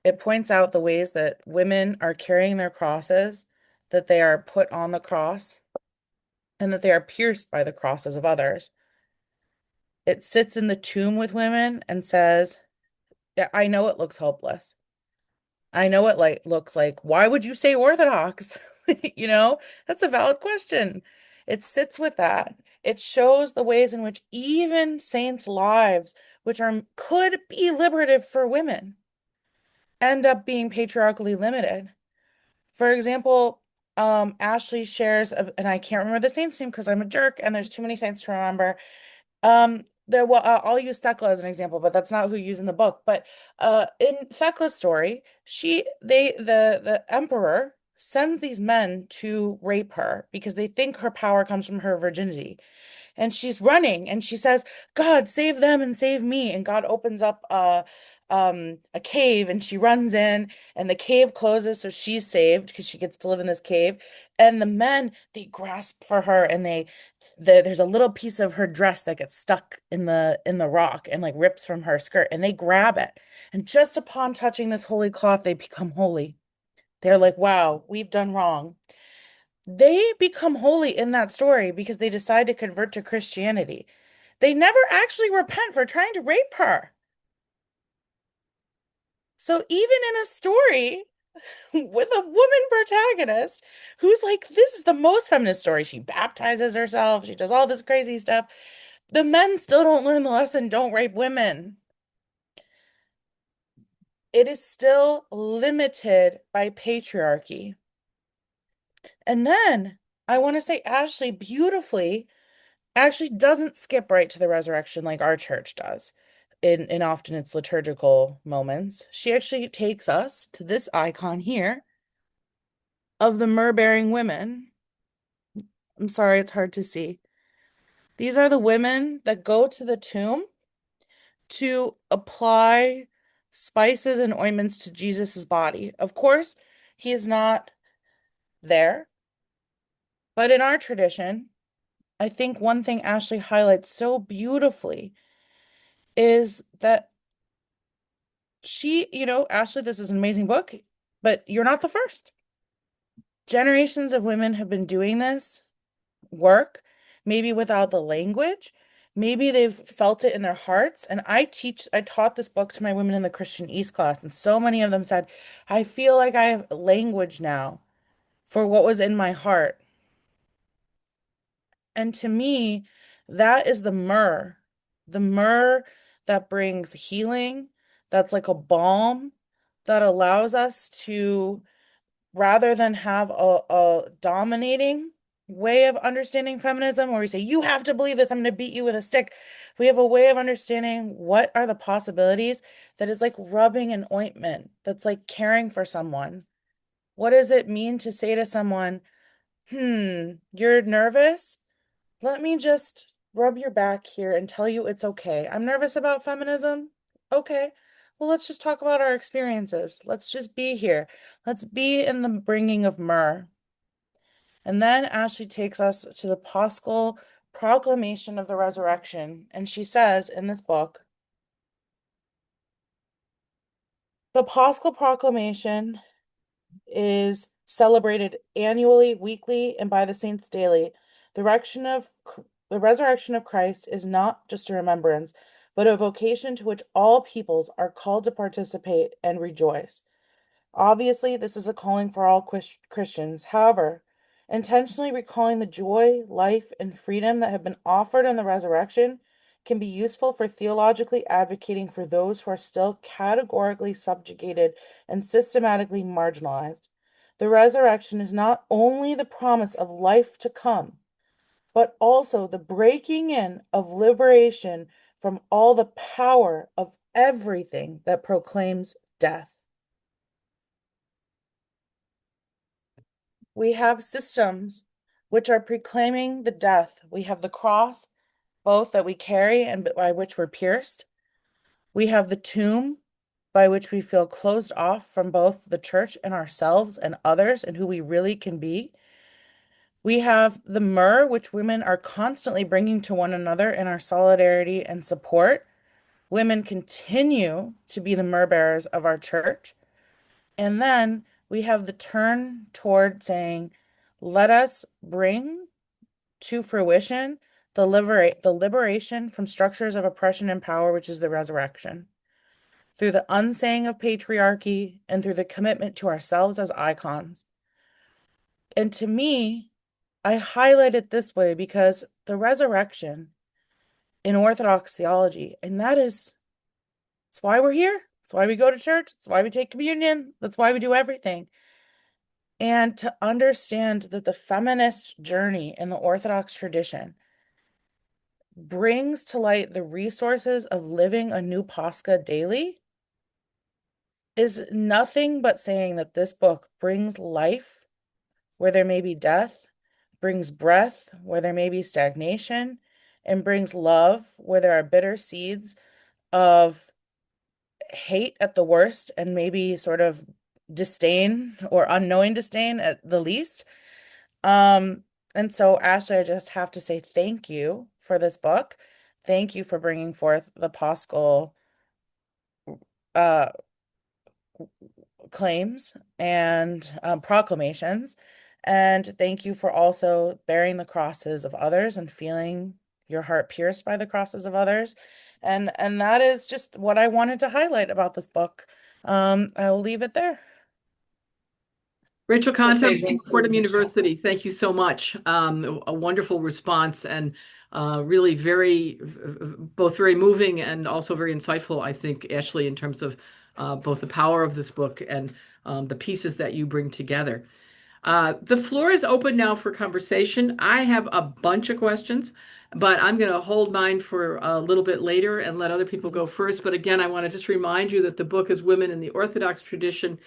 It points out the ways that women are carrying their crosses, that they are put on the cross, and that they are pierced by the crosses of others. It sits in the tomb with women and says, yeah, I know it looks hopeless. I know it looks like, why would you say Orthodox? That's a valid question. It sits with that. It shows the ways in which even saints' lives, which could be liberative for women, end up being patriarchally limited. For example, Ashley shares, and I can't remember the saint's name because I'm a jerk and there's too many saints to remember. I'll use Thecla as an example, but that's not who you use in the book. But in Thecla's story, the emperor sends these men to rape her because they think her power comes from her virginity. And she's running and she says, God, save them and save me. And God opens up a cave and she runs in and the cave closes, so she's saved because she gets to live in this cave. And the men, they grasp for her and there's a little piece of her dress that gets stuck in the rock and like rips from her skirt, and they grab it. And just upon touching this holy cloth, they become holy. They're like, wow, we've done wrong. They become holy in that story because they decide to convert to Christianity. They never actually repent for trying to rape her. So even in a story with a woman protagonist who's like, this is the most feminist story. She baptizes herself. She does all this crazy stuff. The men still don't learn the lesson. Don't rape women. It is still limited by patriarchy. And then I want to say Ashley beautifully actually doesn't skip right to the resurrection like our church does in often its liturgical moments. She actually takes us to this icon here of the myrrh-bearing women. I'm sorry, it's hard to see. These are the women that go to the tomb to apply spices and ointments to Jesus's body. Of course, he is not there, but in our tradition, I think one thing Ashley highlights so beautifully is that Ashley, this is an amazing book, but you're not the first. generations of women have been doing this work, maybe without the language. Maybe they've felt it in their hearts. And I taught this book to my Women in the Christian East class, and so many of them said, I feel like I have language now for what was in my heart. And to me, that is the myrrh that brings healing, that's like a balm that allows us to, rather than have a dominating way of understanding feminism where we say, you have to believe this, I'm going to beat you with a stick. We have a way of understanding what are the possibilities that is like rubbing an ointment, that's like caring for someone. What does it mean to say to someone, you're nervous? Let me just rub your back here and tell you it's okay. I'm nervous about feminism. Okay. Well, let's just talk about our experiences. Let's just be here. Let's be in the bringing of myrrh. And then Ashley takes us to the Paschal proclamation of the resurrection. And she says in this book, the Paschal proclamation is celebrated annually, weekly, and by the saints daily. The resurrection of Christ is not just a remembrance, but a vocation to which all peoples are called to participate and rejoice. Obviously, this is a calling for all Christians. However, intentionally recalling the joy, life, and freedom that have been offered in the resurrection can be useful for theologically advocating for those who are still categorically subjugated and systematically marginalized. The resurrection is not only the promise of life to come, but also the breaking in of liberation from all the power of everything that proclaims death. We have systems which are proclaiming the death. We have the cross, both that we carry and by which we're pierced. We have the tomb, by which we feel closed off from both the church and ourselves and others and who we really can be. We have the myrrh, which women are constantly bringing to one another in our solidarity and support. Women continue to be the myrrh bearers of our church. And then we have the turn toward saying, let us bring to fruition the liberation from structures of oppression and power, which is the resurrection, through the unsaying of patriarchy and through the commitment to ourselves as icons. And to me, I highlight it this way because the resurrection in Orthodox theology, and that's why we're here. That's why we go to church. That's why we take communion. That's why we do everything. And to understand that the feminist journey in the Orthodox tradition brings to light the resources of living a new Pascha daily is nothing but saying that this book brings life where there may be death, brings breath where there may be stagnation, and brings love where there are bitter seeds of hate at the worst and maybe sort of disdain or unknowing disdain at the least. And so, Ashley, I just have to say thank you for this book. Thank you for bringing forth the Paschal claims and proclamations. And thank you for also bearing the crosses of others and feeling your heart pierced by the crosses of others. And that is just what I wanted to highlight about this book. I'll leave it there. Rachel I'll say Contos, thank you, Fordham Rachel. University, thank you so much. A wonderful response and really both very moving and also very insightful, I think, Ashley, in terms of both the power of this book and the pieces that you bring together. The floor is open now for conversation. I have a bunch of questions, but I'm going to hold mine for a little bit later and let other people go first. But again, I want to just remind you that the book is Women in the Orthodox Tradition.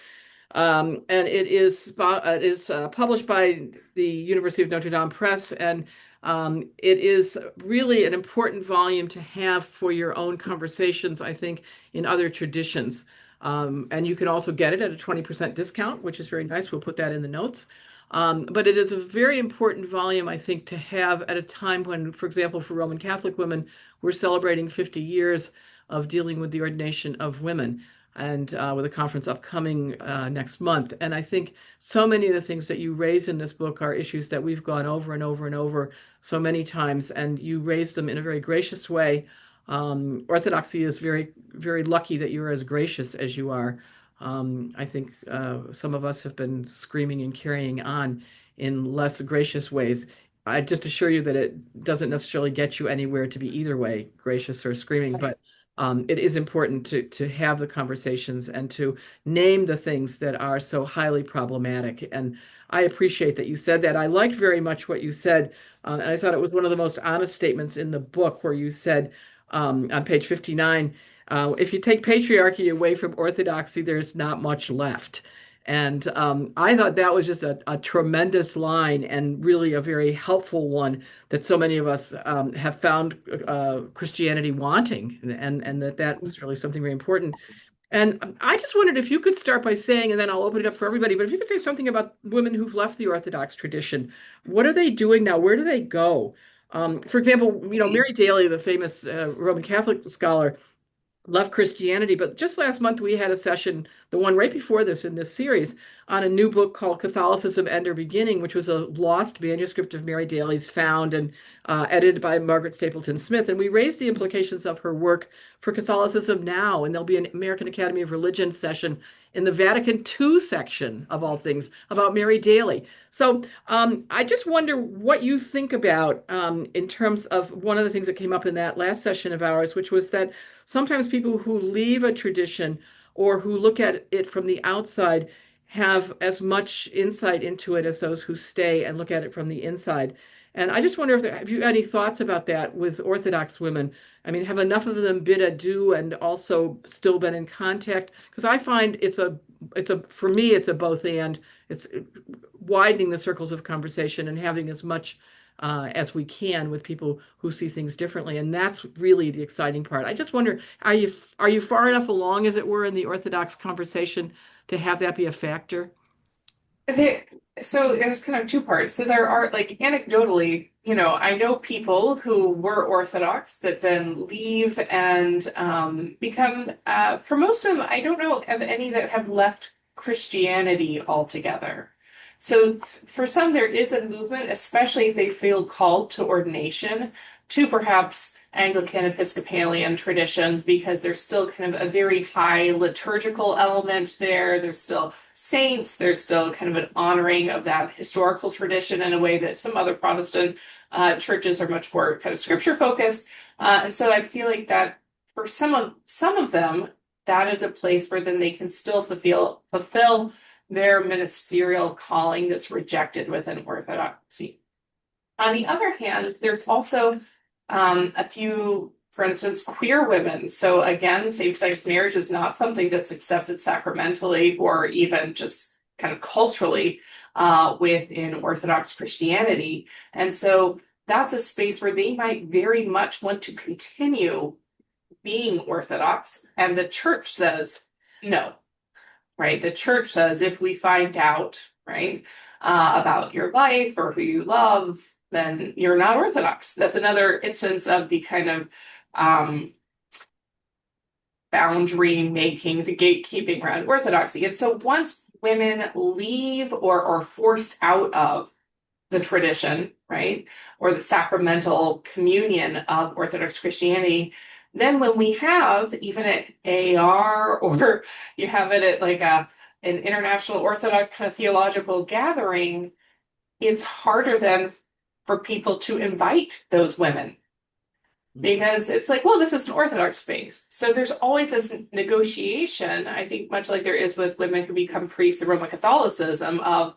And it is published by the University of Notre Dame Press, and it is really an important volume to have for your own conversations, I think, in other traditions. And you can also get it at a 20% discount, which is very nice. We'll put that in the notes. But it is a very important volume, I think, to have at a time when, for example, for Roman Catholic women, we're celebrating 50 years of dealing with the ordination of women. and with a conference upcoming next month. And I think so many of the things that you raise in this book are issues that we've gone over and over and over so many times, and you raise them in a very gracious way. Orthodoxy is very, very lucky that you're as gracious as you are. I think some of us have been screaming and carrying on in less gracious ways. I just assure you that it doesn't necessarily get you anywhere to be either way, gracious or screaming, but it is important to have the conversations and to name the things that are so highly problematic. And I appreciate that you said that. I liked very much what you said, and I thought it was one of the most honest statements in the book where you said on page 59, if you take patriarchy away from orthodoxy, there's not much left. And I thought that was just a tremendous line and really a very helpful one that so many of us have found Christianity wanting, and that was really something very important. And I just wondered if you could start by saying, and then I'll open it up for everybody, but if you could say something about women who've left the Orthodox tradition. What are they doing now? Where do they go? For example, Mary Daly, the famous Roman Catholic scholar, love Christianity. But just last month, we had a session, the one right before this in this series, on a new book called Catholicism, End or Beginning, which was a lost manuscript of Mary Daly's found and edited by Margaret Stapleton Smith. And we raised the implications of her work for Catholicism now. And there'll be an American Academy of Religion session in the Vatican II section, of all things, about Mary Daly. So I just wonder what you think about in terms of one of the things that came up in that last session of ours, which was that sometimes people who leave a tradition or who look at it from the outside have as much insight into it as those who stay and look at it from the inside. And I just wonder if you got any thoughts about that with Orthodox women. I mean, have enough of them bid adieu and also still been in contact? Because I find for me, it's a both and. It's widening the circles of conversation and having as much as we can with people who see things differently, and that's really the exciting part. I just wonder, are you far enough along, as it were, in the Orthodox conversation to have that be a factor? So there's kind of two parts. So there are, like, anecdotally, I know people who were Orthodox that then leave and become, for most of them, I don't know of any that have left Christianity altogether. So for some, there is a movement, especially if they feel called to ordination, to perhaps Anglican Episcopalian traditions, because there's still kind of a very high liturgical element there. There's still saints. There's still kind of an honoring of that historical tradition in a way that some other Protestant churches are much more kind of scripture focused. And so I feel like that for some of them, that is a place where then they can still fulfill their ministerial calling that's rejected within Orthodoxy. On the other hand, there's also a few, for instance, queer women. So again, same-sex marriage is not something that's accepted sacramentally or even just kind of culturally within Orthodox Christianity. And so that's a space where they might very much want to continue being Orthodox, and the church says no. Right? The church says if we find out, right, about your life or who you love, then you're not Orthodox. That's another instance of the kind of boundary making, the gatekeeping around Orthodoxy. And so once women leave or are forced out of the tradition, right, or the sacramental communion of Orthodox Christianity, then when we have, even at AAR, or you have it at like an international Orthodox kind of theological gathering, it's harder then for people to invite those women. Because it's like, well, this is an Orthodox space. So there's always this negotiation, I think, much like there is with women who become priests in Roman Catholicism, of,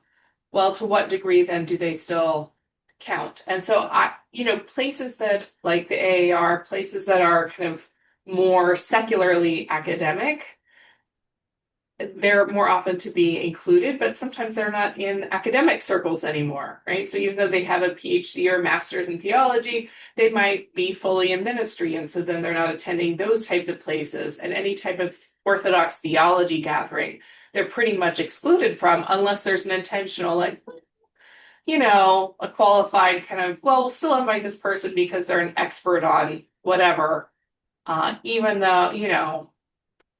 well, to what degree then do they still count? And so places that, like the AAR, places that are kind of more secularly academic, they're more often to be included, but sometimes they're not in academic circles anymore, right? So even though they have a PhD or master's in theology, they might be fully in ministry, and so then they're not attending those types of places. And any type of Orthodox theology gathering, they're pretty much excluded from, unless there's an intentional, like, a qualified kind of, well, we'll still invite this person because they're an expert on whatever, even though,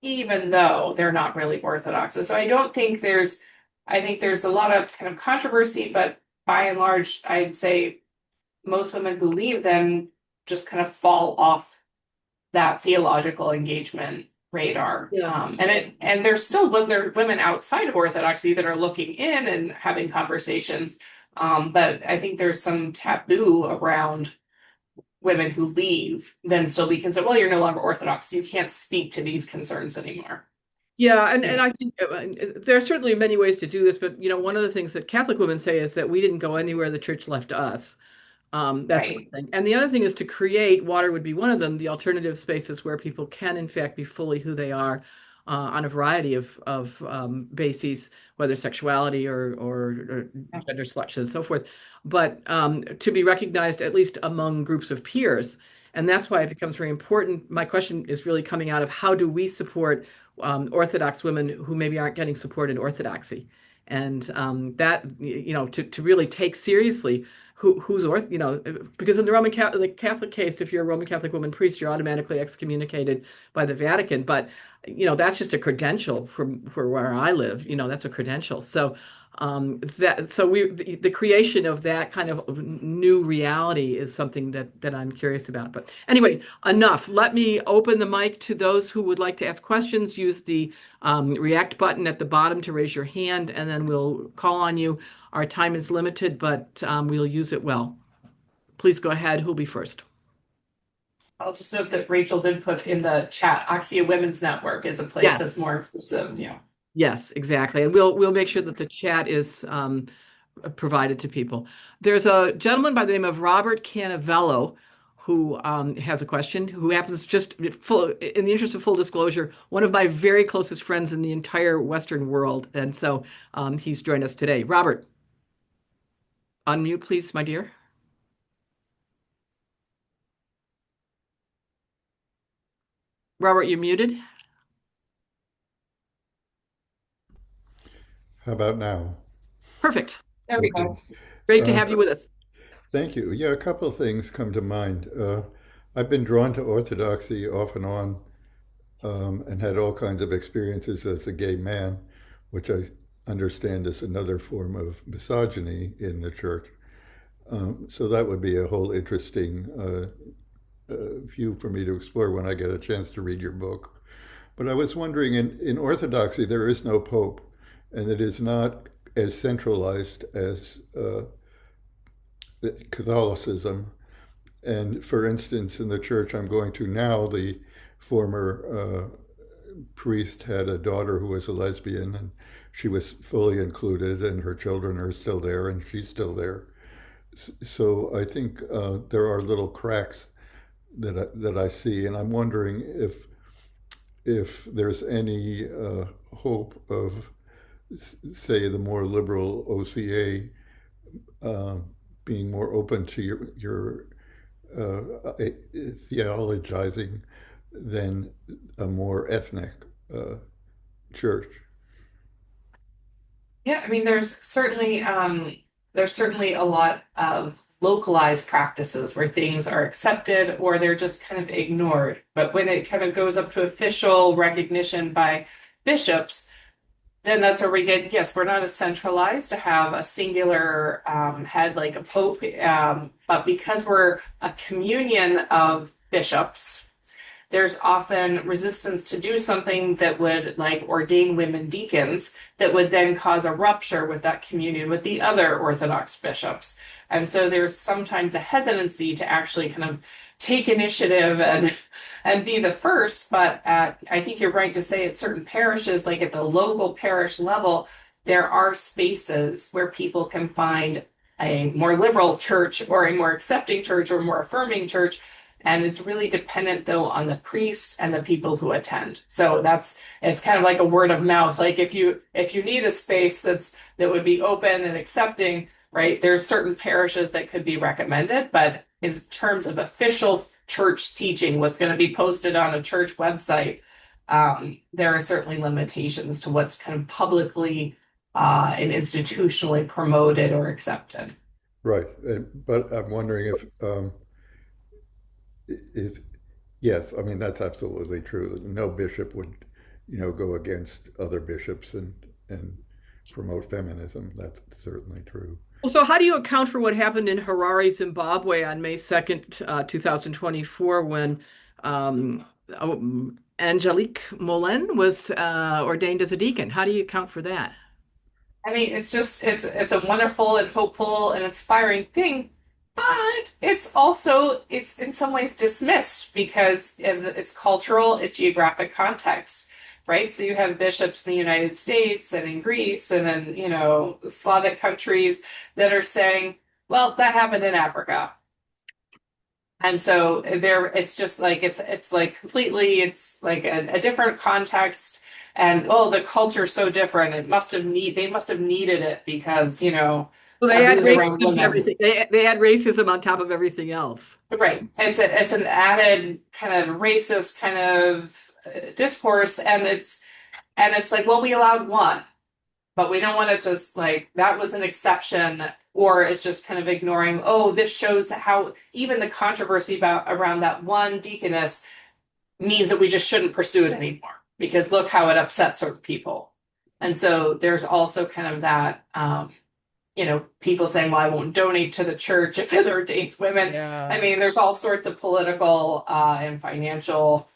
even though they're not really Orthodox. And so I think there's a lot of kind of controversy, but by and large, I'd say most women who leave them just kind of fall off that theological engagement radar. Yeah. And there's still there are women outside of Orthodoxy that are looking in and having conversations. But I think there's some taboo around women who leave then still be considered, well, you're no longer Orthodox. You can't speak to these concerns anymore. Yeah, and I think there are certainly many ways to do this, but one of the things that Catholic women say is that we didn't go anywhere the church left us. That's one Right. thing. And the other thing is to create, water would be one of them, the alternative spaces where people can, in fact, be fully who they are on a variety of bases, whether sexuality or gender selection and so forth, but to be recognized at least among groups of peers. And that's why it becomes very important. My question is really coming out of how do we support Orthodox women who maybe aren't getting support in Orthodoxy? And that, to really take seriously who's because in the Catholic case, if you're a Roman Catholic woman priest, you're automatically excommunicated by the Vatican. But that's just a credential for where I live. That's a credential. So the creation of that kind of new reality is something that I'm curious about. But anyway, enough. Let me open the mic to those who would like to ask questions. Use the react button at the bottom to raise your hand, and then we'll call on you. Our time is limited, but we'll use it well. Please go ahead. Who'll be first? I'll just note that Rachel did put in the chat, Oxia Women's Network is a place that's more inclusive. Yeah. Yes, exactly. And we'll make sure that the chat is provided to people. There's a gentleman by the name of Robert Canavello who has a question, who happens just in the interest of full disclosure, one of my very closest friends in the entire Western world. And so he's joined us today. Robert, unmute, please, my dear. Robert, you're muted. How about now? Perfect. There we go. Great to have you with us. Thank you. Yeah, a couple of things come to mind. I've been drawn to Orthodoxy off and on, and had all kinds of experiences as a gay man, which I understand is another form of misogyny in the church. So that would be a whole interesting view for me to explore when I get a chance to read your book. But I was wondering, in Orthodoxy, there is no pope, and it is not as centralized as Catholicism. And for instance, in the church I'm going to now, the former priest had a daughter who was a lesbian, and she was fully included, and her children are still there, and she's still there. So I think there are little cracks that I see, and I'm wondering if there's any hope of, say, the more liberal OCA being more open to your theologizing than a more ethnic church. Yeah, I mean, there's certainly a lot of localized practices where things are accepted or they're just kind of ignored. But when it kind of goes up to official recognition by bishops, then that's where we get, yes, we're not as centralized to have a singular head like a pope, but because we're a communion of bishops, there's often resistance to do something that would like ordain women deacons that would then cause a rupture with that communion with the other Orthodox bishops. And so there's sometimes a hesitancy to actually kind of take initiative and be the first. But I think you're right to say at certain parishes, like at the local parish level, there are spaces where people can find a more liberal church or a more accepting church or more affirming church. And it's really dependent though on the priest and the people who attend. So it's kind of like a word of mouth. Like if you need a space that would be open and accepting, right? There's certain parishes that could be recommended, but in terms of official church teaching, what's going to be posted on a church website, there are certainly limitations to what's kind of publicly and institutionally promoted or accepted. Right, but I'm wondering if yes, I mean that's absolutely true. No bishop would go against other bishops and promote feminism. That's certainly true. Well, so how do you account for what happened in Harare, Zimbabwe on May 2nd, 2024, when um, Angelique Molen was ordained as a deacon? How do you account for that? I mean, it's a wonderful and hopeful and inspiring thing, but it's in some ways dismissed because of its cultural and geographic context, right? So you have bishops in the United States and in Greece and in, Slavic countries that are saying, well, that happened in Africa. And so it's just like it's like completely, it's like a different context, and oh, the culture's so different. They must have needed it because Well, they add taboos around racism to women, everything. They add racism on top of everything else. right? It's an added kind of racist kind of discourse, and it's like, well, we allowed one, but we don't want to just like that was an exception, or it's just kind of ignoring, oh, this shows how even the controversy around that one deaconess means that we just shouldn't pursue it anymore because look how it upsets certain people. And so there's also kind of that people saying, well, I won't donate to the church if it ordains women. Yeah. I mean, there's all sorts of political and financial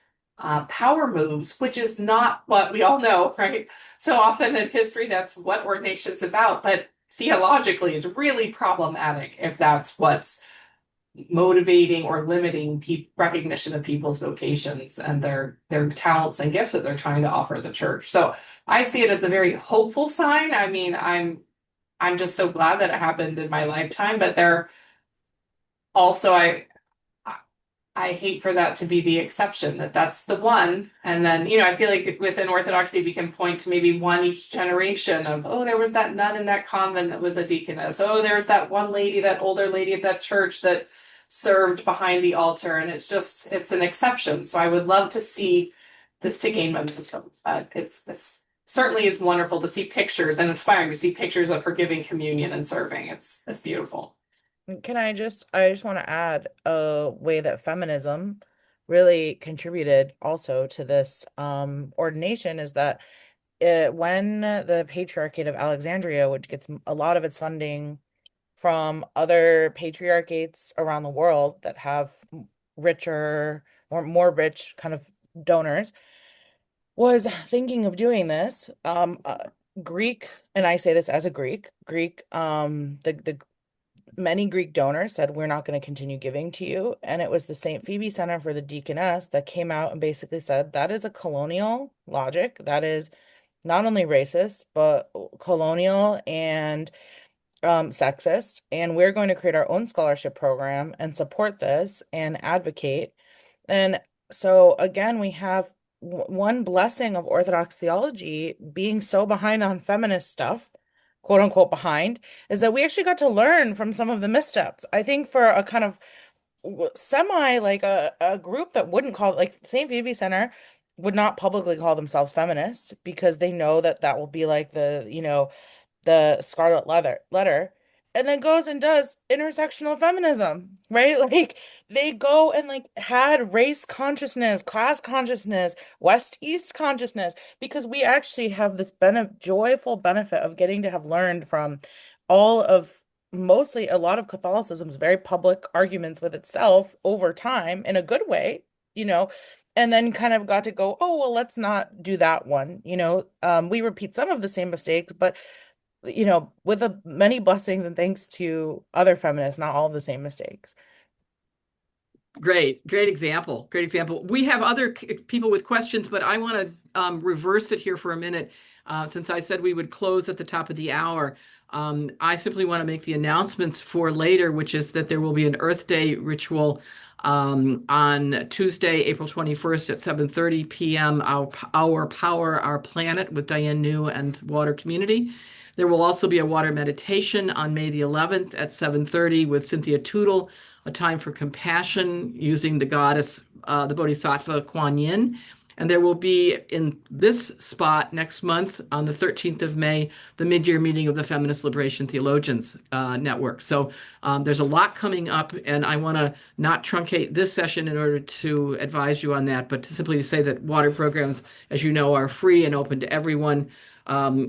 power moves, which is not what we all know, right? So often in history, that's what ordination's about. But theologically, it's really problematic if that's what's motivating or limiting recognition of people's vocations and their talents and gifts that they're trying to offer the church. So I see it as a very hopeful sign. I mean, I'm just so glad that it happened in my lifetime, but there also I hate for that to be the exception, that's the one. And then, I feel like within Orthodoxy, we can point to maybe one each generation of, oh, there was that nun in that convent that was a deaconess. Oh, there's that one lady, that older lady at that church that served behind the altar. And it's an exception. So I would love to see this to gain momentum. But it's certainly is wonderful to see pictures and inspiring to see pictures of her giving communion and serving. It's beautiful. I just want to add a way that feminism really contributed also to this ordination is that when the Patriarchate of Alexandria, which gets a lot of its funding from other patriarchates around the world that have richer or more rich kind of donors, was thinking of doing this. Greek, and I say this as a Greek, the many Greek donors said, we're not going to continue giving to you. And it was the St. Phoebe Center for the Deaconess that came out and basically said, that is a colonial logic. That is not only racist, but colonial and sexist. And we're going to create our own scholarship program and support this and advocate. And so again, we have one blessing of Orthodox theology being so behind on feminist stuff, quote unquote behind, is that we actually got to learn from some of the missteps. I think for a kind of semi like a group that wouldn't call, like St. Phoebe Center would not publicly call themselves feminist because they know that will be like the scarlet letter, and then goes and does intersectional feminism, right? Like they go and like had race consciousness, class consciousness, West-East consciousness, because we actually have this joyful benefit of getting to have learned from mostly a lot of Catholicism's very public arguments with itself over time in a good way, and then kind of got to go, oh, well, let's not do that one. We repeat some of the same mistakes, but with many blessings and thanks to other feminists, not all of the same mistakes. Great example. We have other people with questions, but I want to reverse it here for a minute. Since I said we would close at the top of the hour, I simply want to make the announcements for later, which is that there will be an Earth Day ritual on Tuesday, April 21st at 7:30 p.m. Our Power, Our Planet with Diane New and Water Community. There will also be a water meditation on May the 11th at 7:30 with Cynthia Tootle, a time for compassion using the goddess, the Bodhisattva Kuan Yin. And there will be in this spot next month on the 13th of May, the mid-year meeting of the Feminist Liberation Theologians Network. So there's a lot coming up, and I want to not truncate this session in order to advise you on that, but to simply say that water programs, as you know, are free and open to everyone.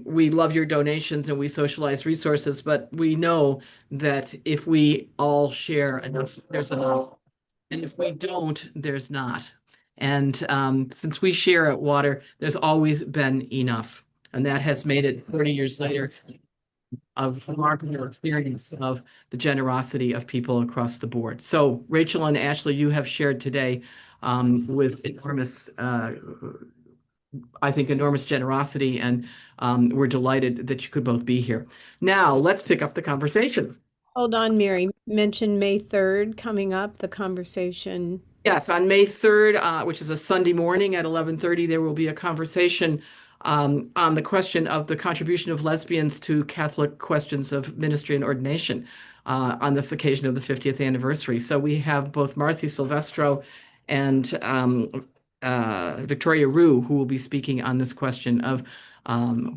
We love your donations and we socialize resources, but we know that if we all share enough, there's enough. And if we don't, there's not. And since we share at Water, there's always been enough. And that has made it 30 years later of remarkable experience of the generosity of people across the board. So Rachel and Ashley, you have shared today with enormous, I think, enormous generosity, and we're delighted that you could both be here. Now, let's pick up the conversation. Hold on, Mary. Mention May 3rd coming up, the conversation. Yes, on May 3rd, which is a Sunday morning at 11:30, there will be a conversation on the question of the contribution of lesbians to Catholic questions of ministry and ordination on this occasion of the 50th anniversary. So we have both Marcy Silvestro and Victoria Rue, who will be speaking on this question of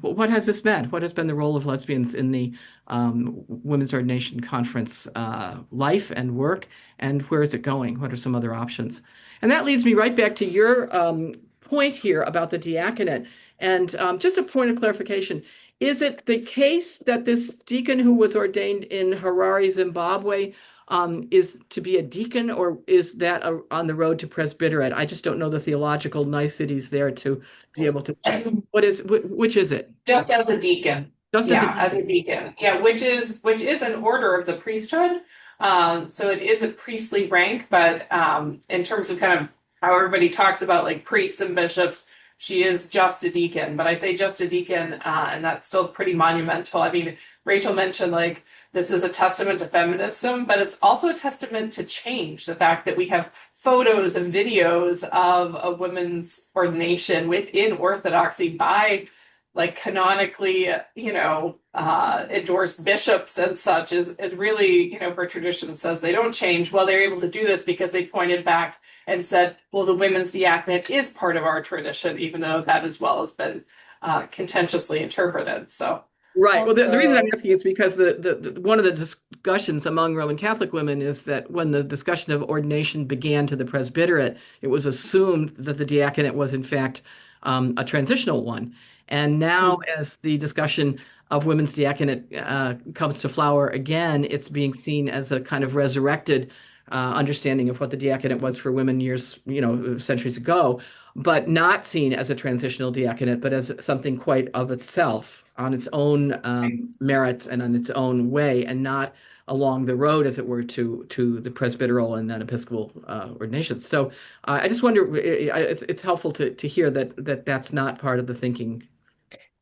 what has this meant? What has been the role of lesbians in the Women's Ordination Conference life and work, and where is it going? What are some other options? And that leads me right back to your point here about the diaconate. And just a point of clarification, is it the case that this deacon who was ordained in Harare, Zimbabwe, is to be a deacon, or is that on the road to presbyterate? I just don't know the theological niceties there to be able to. Which is it? Just as a deacon. Just as a deacon. Yeah, which is an order of the priesthood. So it is a priestly rank, but in terms of kind of how everybody talks about like priests and bishops, she is just a deacon. But I say just a deacon, and that's still pretty monumental. I mean, Rachel mentioned like this is a testament to feminism, but it's also a testament to change. The fact that we have photos and videos of a women's ordination within Orthodoxy by like canonically, endorsed bishops and such is really, for tradition says they don't change. Well, they're able to do this because they pointed back and said, well, the women's diaconate is part of our tradition, even though that as well has been contentiously interpreted. So. Right. Well, the reason I'm asking is because the one of the discussions among Roman Catholic women is that when the discussion of ordination began to the presbyterate, it was assumed that the diaconate was in fact a transitional one. And now, as the discussion of women's diaconate comes to flower again, it's being seen as a kind of resurrected understanding of what the diaconate was for women years, centuries ago, but not seen as a transitional diaconate, but as something quite of itself, on its own merits and on its own way, and not along the road, as it were, to the presbyteral and then episcopal ordinations. So I just wonder, it's helpful to hear that that's not part of the thinking.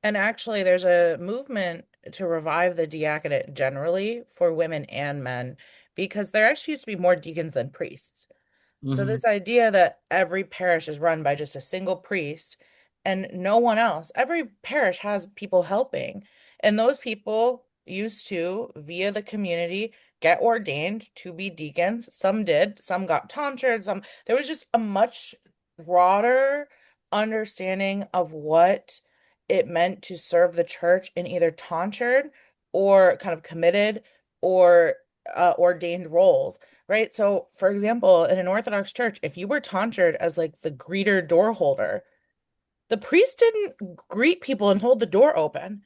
And actually, there's a movement to revive the diaconate generally for women and men, because there actually used to be more deacons than priests. So this idea that every parish is run by just a single priest and no one else, every parish has people helping. And those people used to, via the community, get ordained to be deacons. Some did, some got tonsured, there was just a much broader understanding of what it meant to serve the church in either tonsured or kind of committed or ordained roles. Right. So, for example, in an Orthodox church, if you were tonsured as like the greeter door holder, the priest didn't greet people and hold the door open.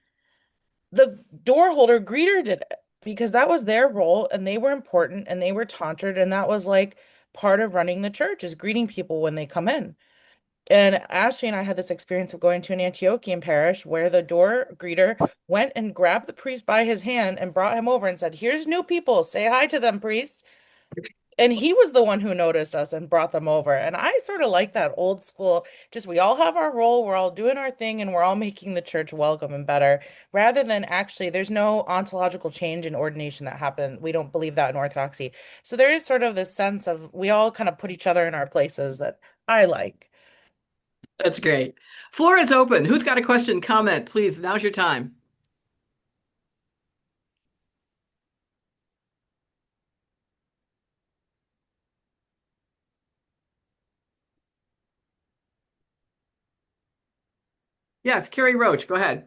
The door holder greeter did it because that was their role and they were important and they were tonsured. And that was like part of running the church is greeting people when they come in. And Ashley and I had this experience of going to an Antiochian parish where the door greeter went and grabbed the priest by his hand and brought him over and said, "Here's new people. Say hi to them, priest." And he was the one who noticed us and brought them over. And I sort of like that old school, just we all have our role, we're all doing our thing, and we're all making the church welcome and better, rather than actually, there's no ontological change in ordination that happened. We don't believe that in Orthodoxy. So there is sort of this sense of we all kind of put each other in our places that I like. That's great. Floor is open. Who's got a question, comment, please? Now's your time. Yes, Carrie Roach, go ahead.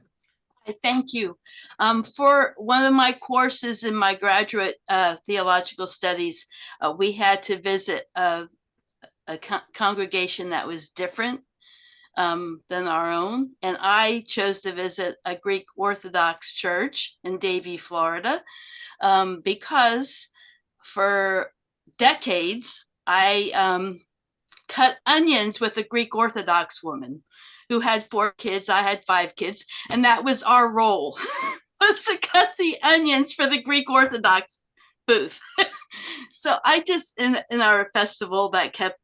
Thank you. For one of my courses in my graduate theological studies, we had to visit a congregation that was different than our own. And I chose to visit a Greek Orthodox church in Davie, Florida, because for decades, I cut onions with a Greek Orthodox woman who had 4 kids. I had 5 kids. And that was our role, was to cut the onions for the Greek Orthodox booth. So I just, in our festival that kept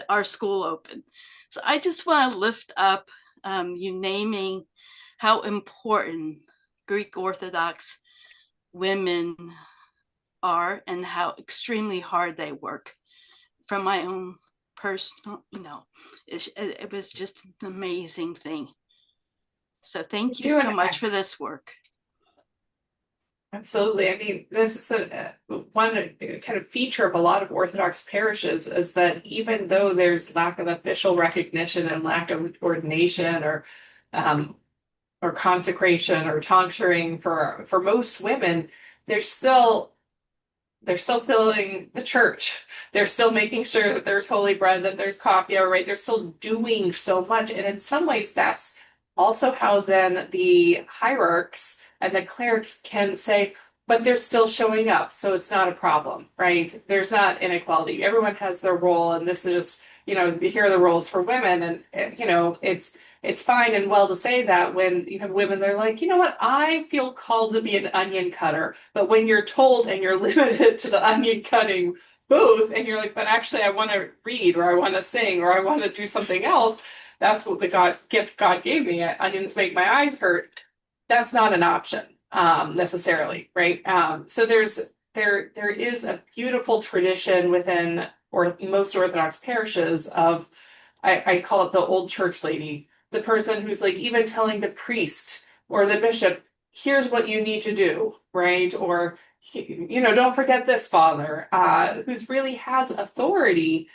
our school open. So I just want to lift up you naming how important Greek Orthodox women are and how extremely hard they work. From my own personal, it was just an amazing thing. So thank you so much for this work. Absolutely. I mean, this is one kind of feature of a lot of Orthodox parishes is that even though there's lack of official recognition and lack of ordination or consecration or tonsuring for most women, they're still filling the church. They're still making sure that there's holy bread, that there's coffee, right? They're still doing so much. And in some ways, that's also how then the hierarchs and the clerics can say, but they're still showing up, so it's not a problem, right? There's not inequality. Everyone has their role, and this is just, here are the roles for women, and it's fine and well to say that when you have women, they're like, you know what, I feel called to be an onion cutter, but when you're told and you're limited to the onion cutting booth, and you're like, but actually I want to read, or I want to sing, or I want to do something else, that's what the gift God gave me. Onions make my eyes hurt. That's not an option necessarily, right? So there is a beautiful tradition within most Orthodox parishes of, I call it the old church lady, the person who's like even telling the priest or the bishop, here's what you need to do, right? Or, don't forget this, father, who's really has authority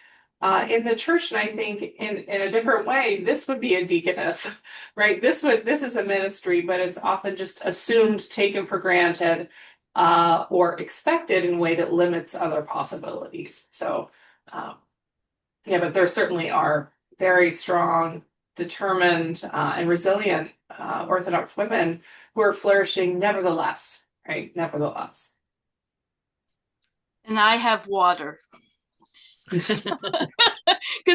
in the church. And I think in a different way, this would be a deaconess, right? This is a ministry, but it's often just assumed, taken for granted, or expected in a way that limits other possibilities. So, but there certainly are very strong, determined, and resilient Orthodox women who are flourishing nevertheless, right? Nevertheless. And I have water. Because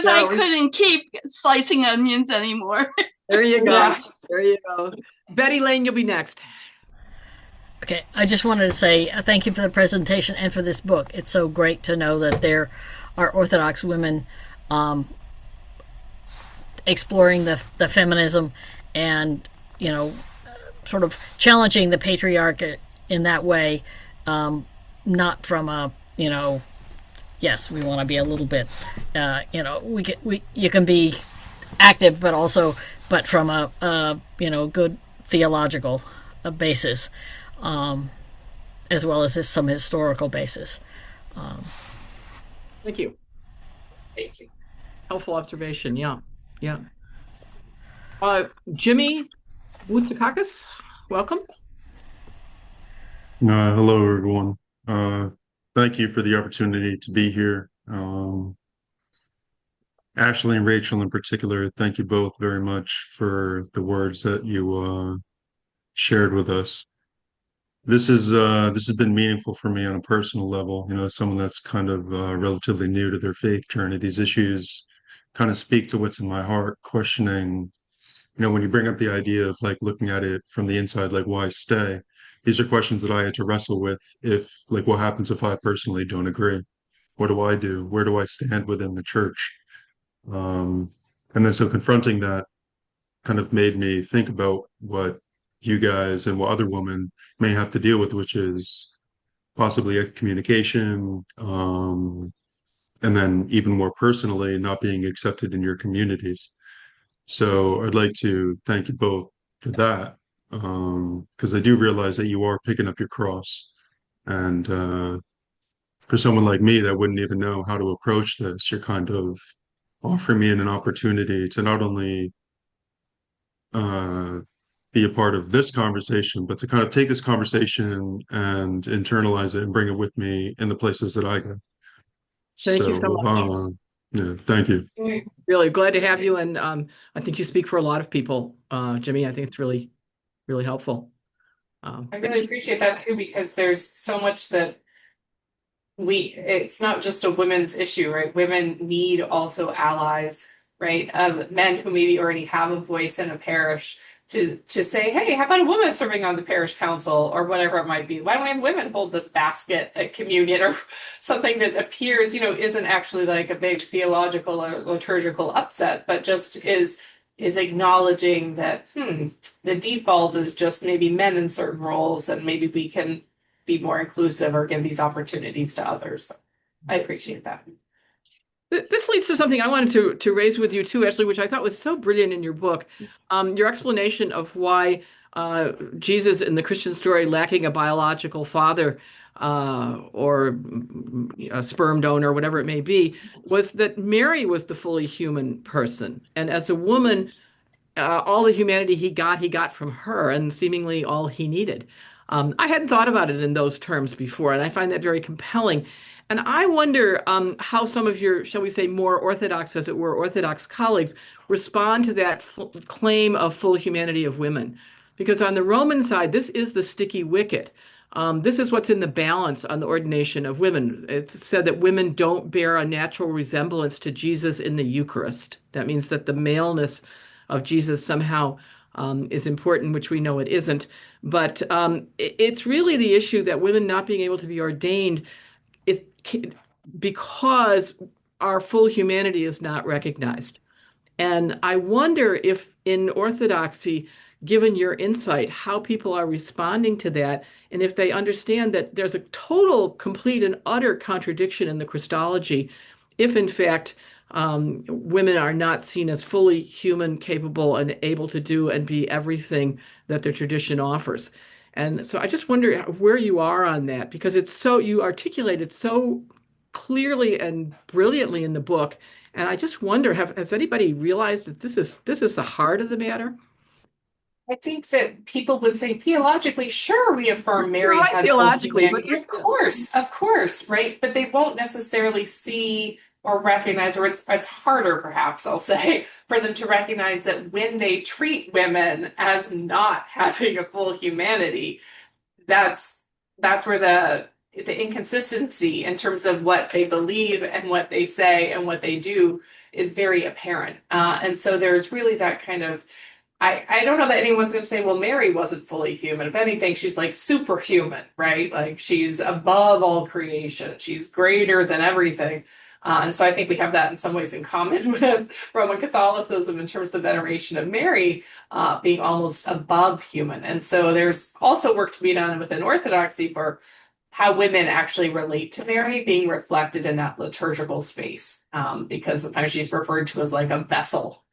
I couldn't keep slicing onions anymore. There you go. Yes. There you go. Betty Lane, you'll be next. Okay, I just wanted to say thank you for the presentation and for this book. It's so great to know that there are Orthodox women exploring the feminism and, sort of challenging the patriarchate in that way, not from a, yes, we want to be a little bit, you can be active, but from a good theological basis, as well as some historical basis. Thank you. Thank you. Helpful observation. Yeah. Jimmy Wootsakakis, welcome. Hello, everyone. Thank you for the opportunity to be here. Ashley and Rachel in particular, thank you both very much for the words that you shared with us. This has been meaningful for me on a personal level. Someone that's kind of relatively new to their faith journey. These issues kind of speak to what's in my heart, questioning, when you bring up the idea of like looking at it from the inside, like why stay? These are questions that I had to wrestle with. If like, what happens if I personally don't agree? What do I do? Where do I stand within the church? And then so confronting that kind of made me think about what you guys and what other women may have to deal with, which is possibly communication, and then even more personally, not being accepted in your communities. So I'd like to thank you both for that, because I do realize that you are picking up your cross. And for someone like me that wouldn't even know how to approach this, you're kind of offering me an opportunity to not only uh, be a part of this conversation, but to kind of take this conversation and internalize it and bring it with me in the places that I go. Thank you so So, much. yeah, thank you. Really glad to have you. And I think you speak for a lot of people, Jimmy. I think it's really, really helpful. I really appreciate that too, because there's so much that it's not just a women's issue, right? Women need also allies, right? Of men who maybe already have a voice in a parish to say, hey, how about a woman serving on the parish council or whatever it might be? Why don't we have women hold this basket at communion or something that appears, isn't actually like a big theological or liturgical upset, but just is acknowledging that the default is just maybe men in certain roles, and maybe we can be more inclusive or give these opportunities to others. I appreciate that. This leads to something I wanted to raise with you too, Ashley, which I thought was so brilliant in your book. Your explanation of why Jesus in the Christian story lacking a biological father or a sperm donor, whatever it may be, was that Mary was the fully human person. And as a woman, all the humanity he got from her, and seemingly all he needed. I hadn't thought about it in those terms before, and I find that very compelling. And I wonder how some of your, shall we say, more Orthodox, as it were, Orthodox colleagues respond to that claim of full humanity of women. Because on the Roman side, this is the sticky wicket. This is what's in the balance on the ordination of women. It's said that women don't bear a natural resemblance to Jesus in the Eucharist. That means that the maleness of Jesus somehow is important, which we know it isn't. But it's really the issue that women not being able to be ordained because our full humanity is not recognized. And I wonder if in Orthodoxy, given your insight, how people are responding to that, and if they understand that there's a total, complete, and utter contradiction in the Christology, if in fact women are not seen as fully human, capable, and able to do and be everything that the tradition offers. And so I just wonder where you are on that, because you articulate it so clearly and brilliantly in the book. And I just wonder, has anybody realized that this is the heart of the matter? I think that people would say theologically, sure, we affirm Mary Right, had full theologically, but humanity. Of course, right? But they won't necessarily see or recognize, or it's harder, perhaps, I'll say, for them to recognize that when they treat women as not having a full humanity, that's where the inconsistency in terms of what they believe and what they say and what they do is very apparent. And so there's really that kind of, I don't know that anyone's going to say, well, Mary wasn't fully human. If anything, she's like superhuman, right? Like she's above all creation. She's greater than everything. And so I think we have that in some ways in common with Roman Catholicism in terms of the veneration of Mary being almost above human. And so there's also work to be done within Orthodoxy for how women actually relate to Mary being reflected in that liturgical space, because sometimes she's referred to as like a vessel,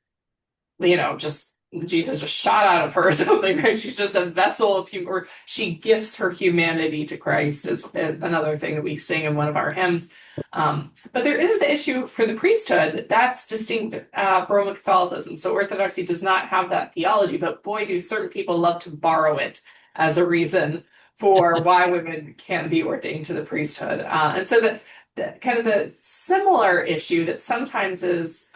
just Jesus just shot out of her or something, right? She's just a vessel of or she gifts her humanity to Christ is another thing that we sing in one of our hymns. But there isn't the issue for the priesthood. That's distinct from Roman Catholicism. So Orthodoxy does not have that theology, but boy, do certain people love to borrow it as a reason for why women can't be ordained to the priesthood. And so the kind of the similar issue that sometimes is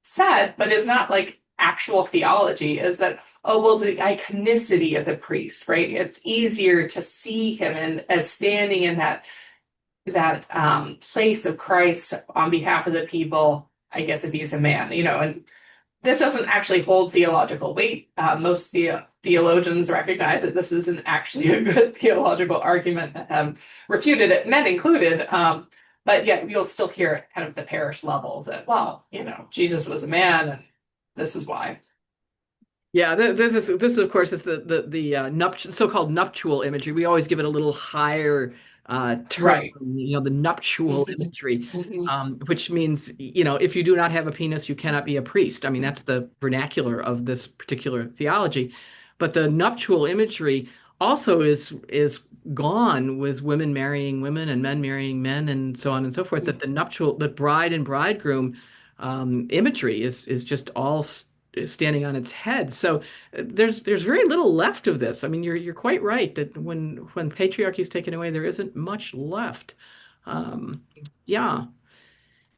said, but is not like actual theology, is that, oh, well, the iconicity of the priest, right? It's easier to see him as standing in that place of Christ on behalf of the people, I guess, if he's a man, and this doesn't actually hold theological weight. Most theologians recognize that this isn't actually a good theological argument and have refuted it, men included. But yet you'll still hear it kind of at the parish level that, well, Jesus was a man and this is why. Yeah, this of course is the so-called nuptial imagery. We always give it a little higher term, right. The nuptial imagery, which means, if you do not have a penis, you cannot be a priest. I mean, that's the vernacular of this particular theology. But the nuptial imagery also is gone with women marrying women and men marrying men and so on and so forth. That the bride and bridegroom imagery is just all standing on its head. So there's very little left of this. I mean, you're quite right that when patriarchy is taken away, there isn't much left. Yeah.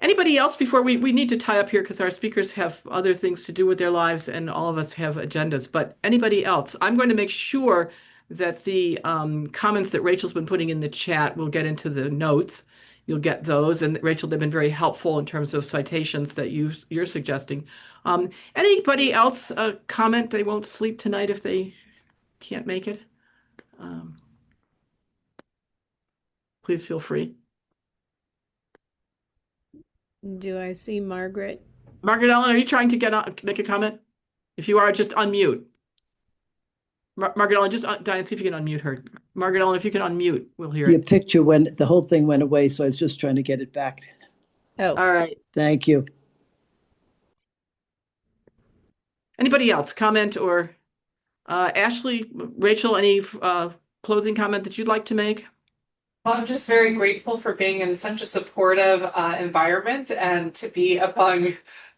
Anybody else before we need to tie up here because our speakers have other things to do with their lives and all of us have agendas. But anybody else? I'm going to make sure that the comments that Rachel's been putting in the chat will get into the notes. You'll get those. And Rachel, they've been very helpful in terms of citations that you're suggesting. Anybody else comment they won't sleep tonight if they can't make it? Please feel free. Do I see Margaret? Margaret Ellen, are you trying to make a comment? If you are, just unmute. Margaret Ellen, just Diane, see if you can unmute her. Margaret Ellen, if you can unmute, we'll hear Your it. picture the whole thing went away, so I was just trying to get it back. Oh, All right. Thank you. Anybody else comment or Ashley, Rachel, any closing comment that you'd like to make? Well, I'm just very grateful for being in such a supportive environment and to be among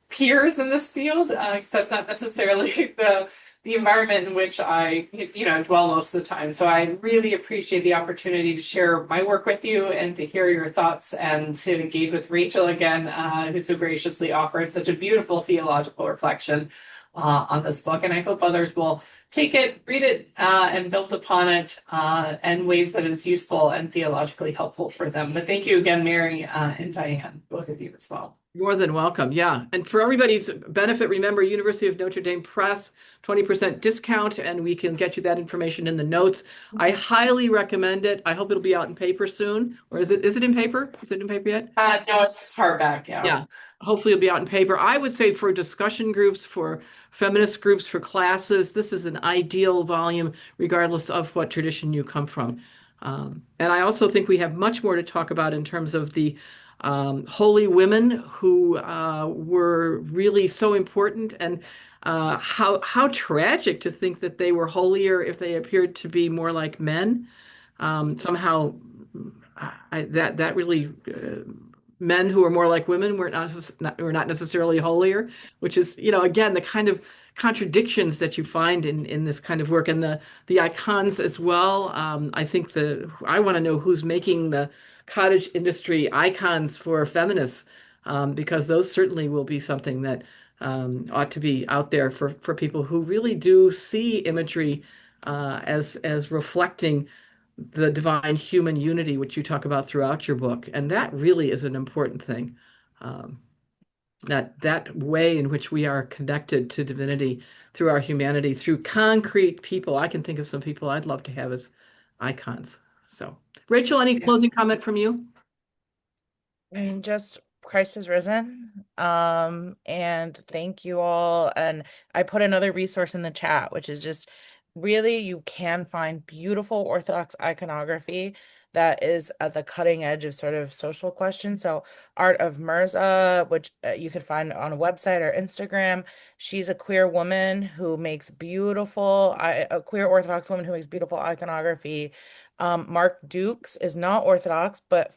peers in this field, because that's not necessarily the environment in which I, dwell most of the time. So I really appreciate the opportunity to share my work with you and to hear your thoughts and to engage with Rachel again, who so graciously offered such a beautiful theological reflection on this book. And I hope others will take it, read it, and build upon it in ways that is useful and theologically helpful for them. But thank you again, Mary and Diane, both of you as well. More than welcome. Yeah. And for everybody's benefit, remember University of Notre Dame Press, 20% discount, and we can get you that information in the notes. I highly recommend it. I hope it'll be out in paper soon. Or is it in paper? Is it in paper yet? No, it's just hardback. Yeah. Yeah. Hopefully it'll be out in paper. I would say for discussion groups, for feminist groups, for classes, this is an ideal volume, regardless of what tradition you come from. And I also think we have much more to talk about in terms of the holy women who were really so important, and how tragic to think that they were holier if they appeared to be more like men. Somehow, that really men who are more like women were not necessarily holier, which is again the kind of contradictions that you find in this kind of work, and the icons as well. I think I want to know who's making the cottage industry icons for feminists, because those certainly will be something that ought to be out there for people who really do see imagery as reflecting the divine human unity, which you talk about throughout your book. And that really is an important thing. That way in which we are connected to divinity through our humanity, through concrete people. I can think of some people I'd love to have as icons. So, Rachel, any closing comment from you? And just Christ is risen. And thank you all. And I put another resource in the chat, which is just really, you can find beautiful Orthodox iconography that is at the cutting edge of sort of social questions. So Art of Mirza, which you could find on a website or Instagram. She's a queer woman who makes a queer Orthodox woman who makes beautiful iconography. Mark Dukes is not Orthodox, but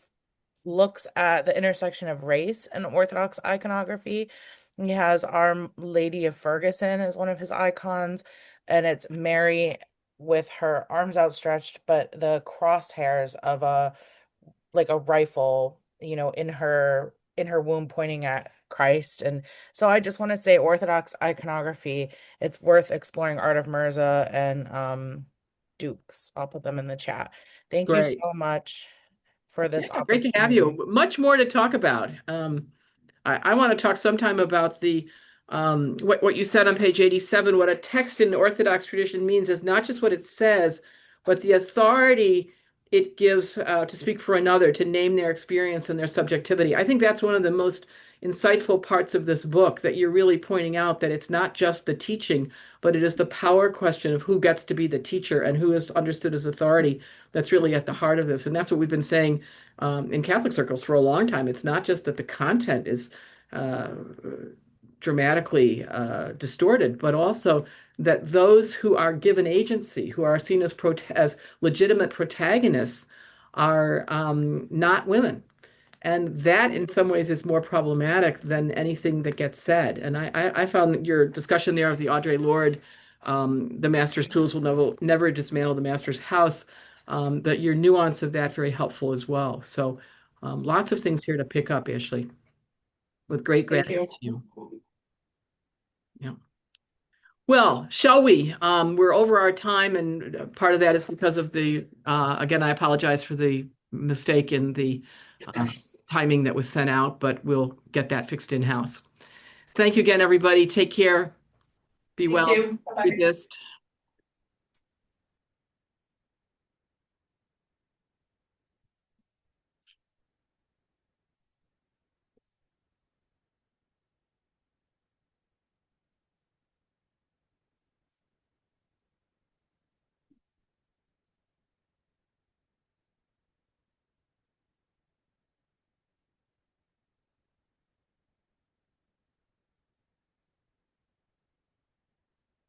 looks at the intersection of race and Orthodox iconography. He has Our Lady of Ferguson as one of his icons, and it's Mary with her arms outstretched, but the crosshairs of a rifle, in her womb pointing at Christ. And so I just want to say Orthodox iconography, it's worth exploring. Art of Mirza and Dukes. I'll put them in the chat. Thank you so much for this opportunity. Great to have you. Much more to talk about. I want to talk sometime about the what you said on page 87. What a text in the Orthodox tradition means is not just what it says, but the authority it gives to speak for another, to name their experience and their subjectivity. I think that's one of the most insightful parts of this book, that you're really pointing out that it's not just the teaching, but it is the power question of who gets to be the teacher and who is understood as authority that's really at the heart of this. And that's what we've been saying in Catholic circles for a long time. It's not just that the content is dramatically distorted, but also that those who are given agency, who are seen as legitimate protagonists, are not women. And that in some ways is more problematic than anything that gets said. And I found your discussion there of the Audre Lorde, the master's tools will never dismantle the master's house, that your nuance of that very helpful as well. So lots of things here to pick up, Ashley, with great Thank gratitude to you. you. Yeah. Well, shall we? We're over our time, and part of that is because of the, again, I apologize for the mistake in the timing that was sent out, but we'll get that fixed in-house. Thank you again, everybody. Take care. Be Thank well. you. Bye-bye. Be distant.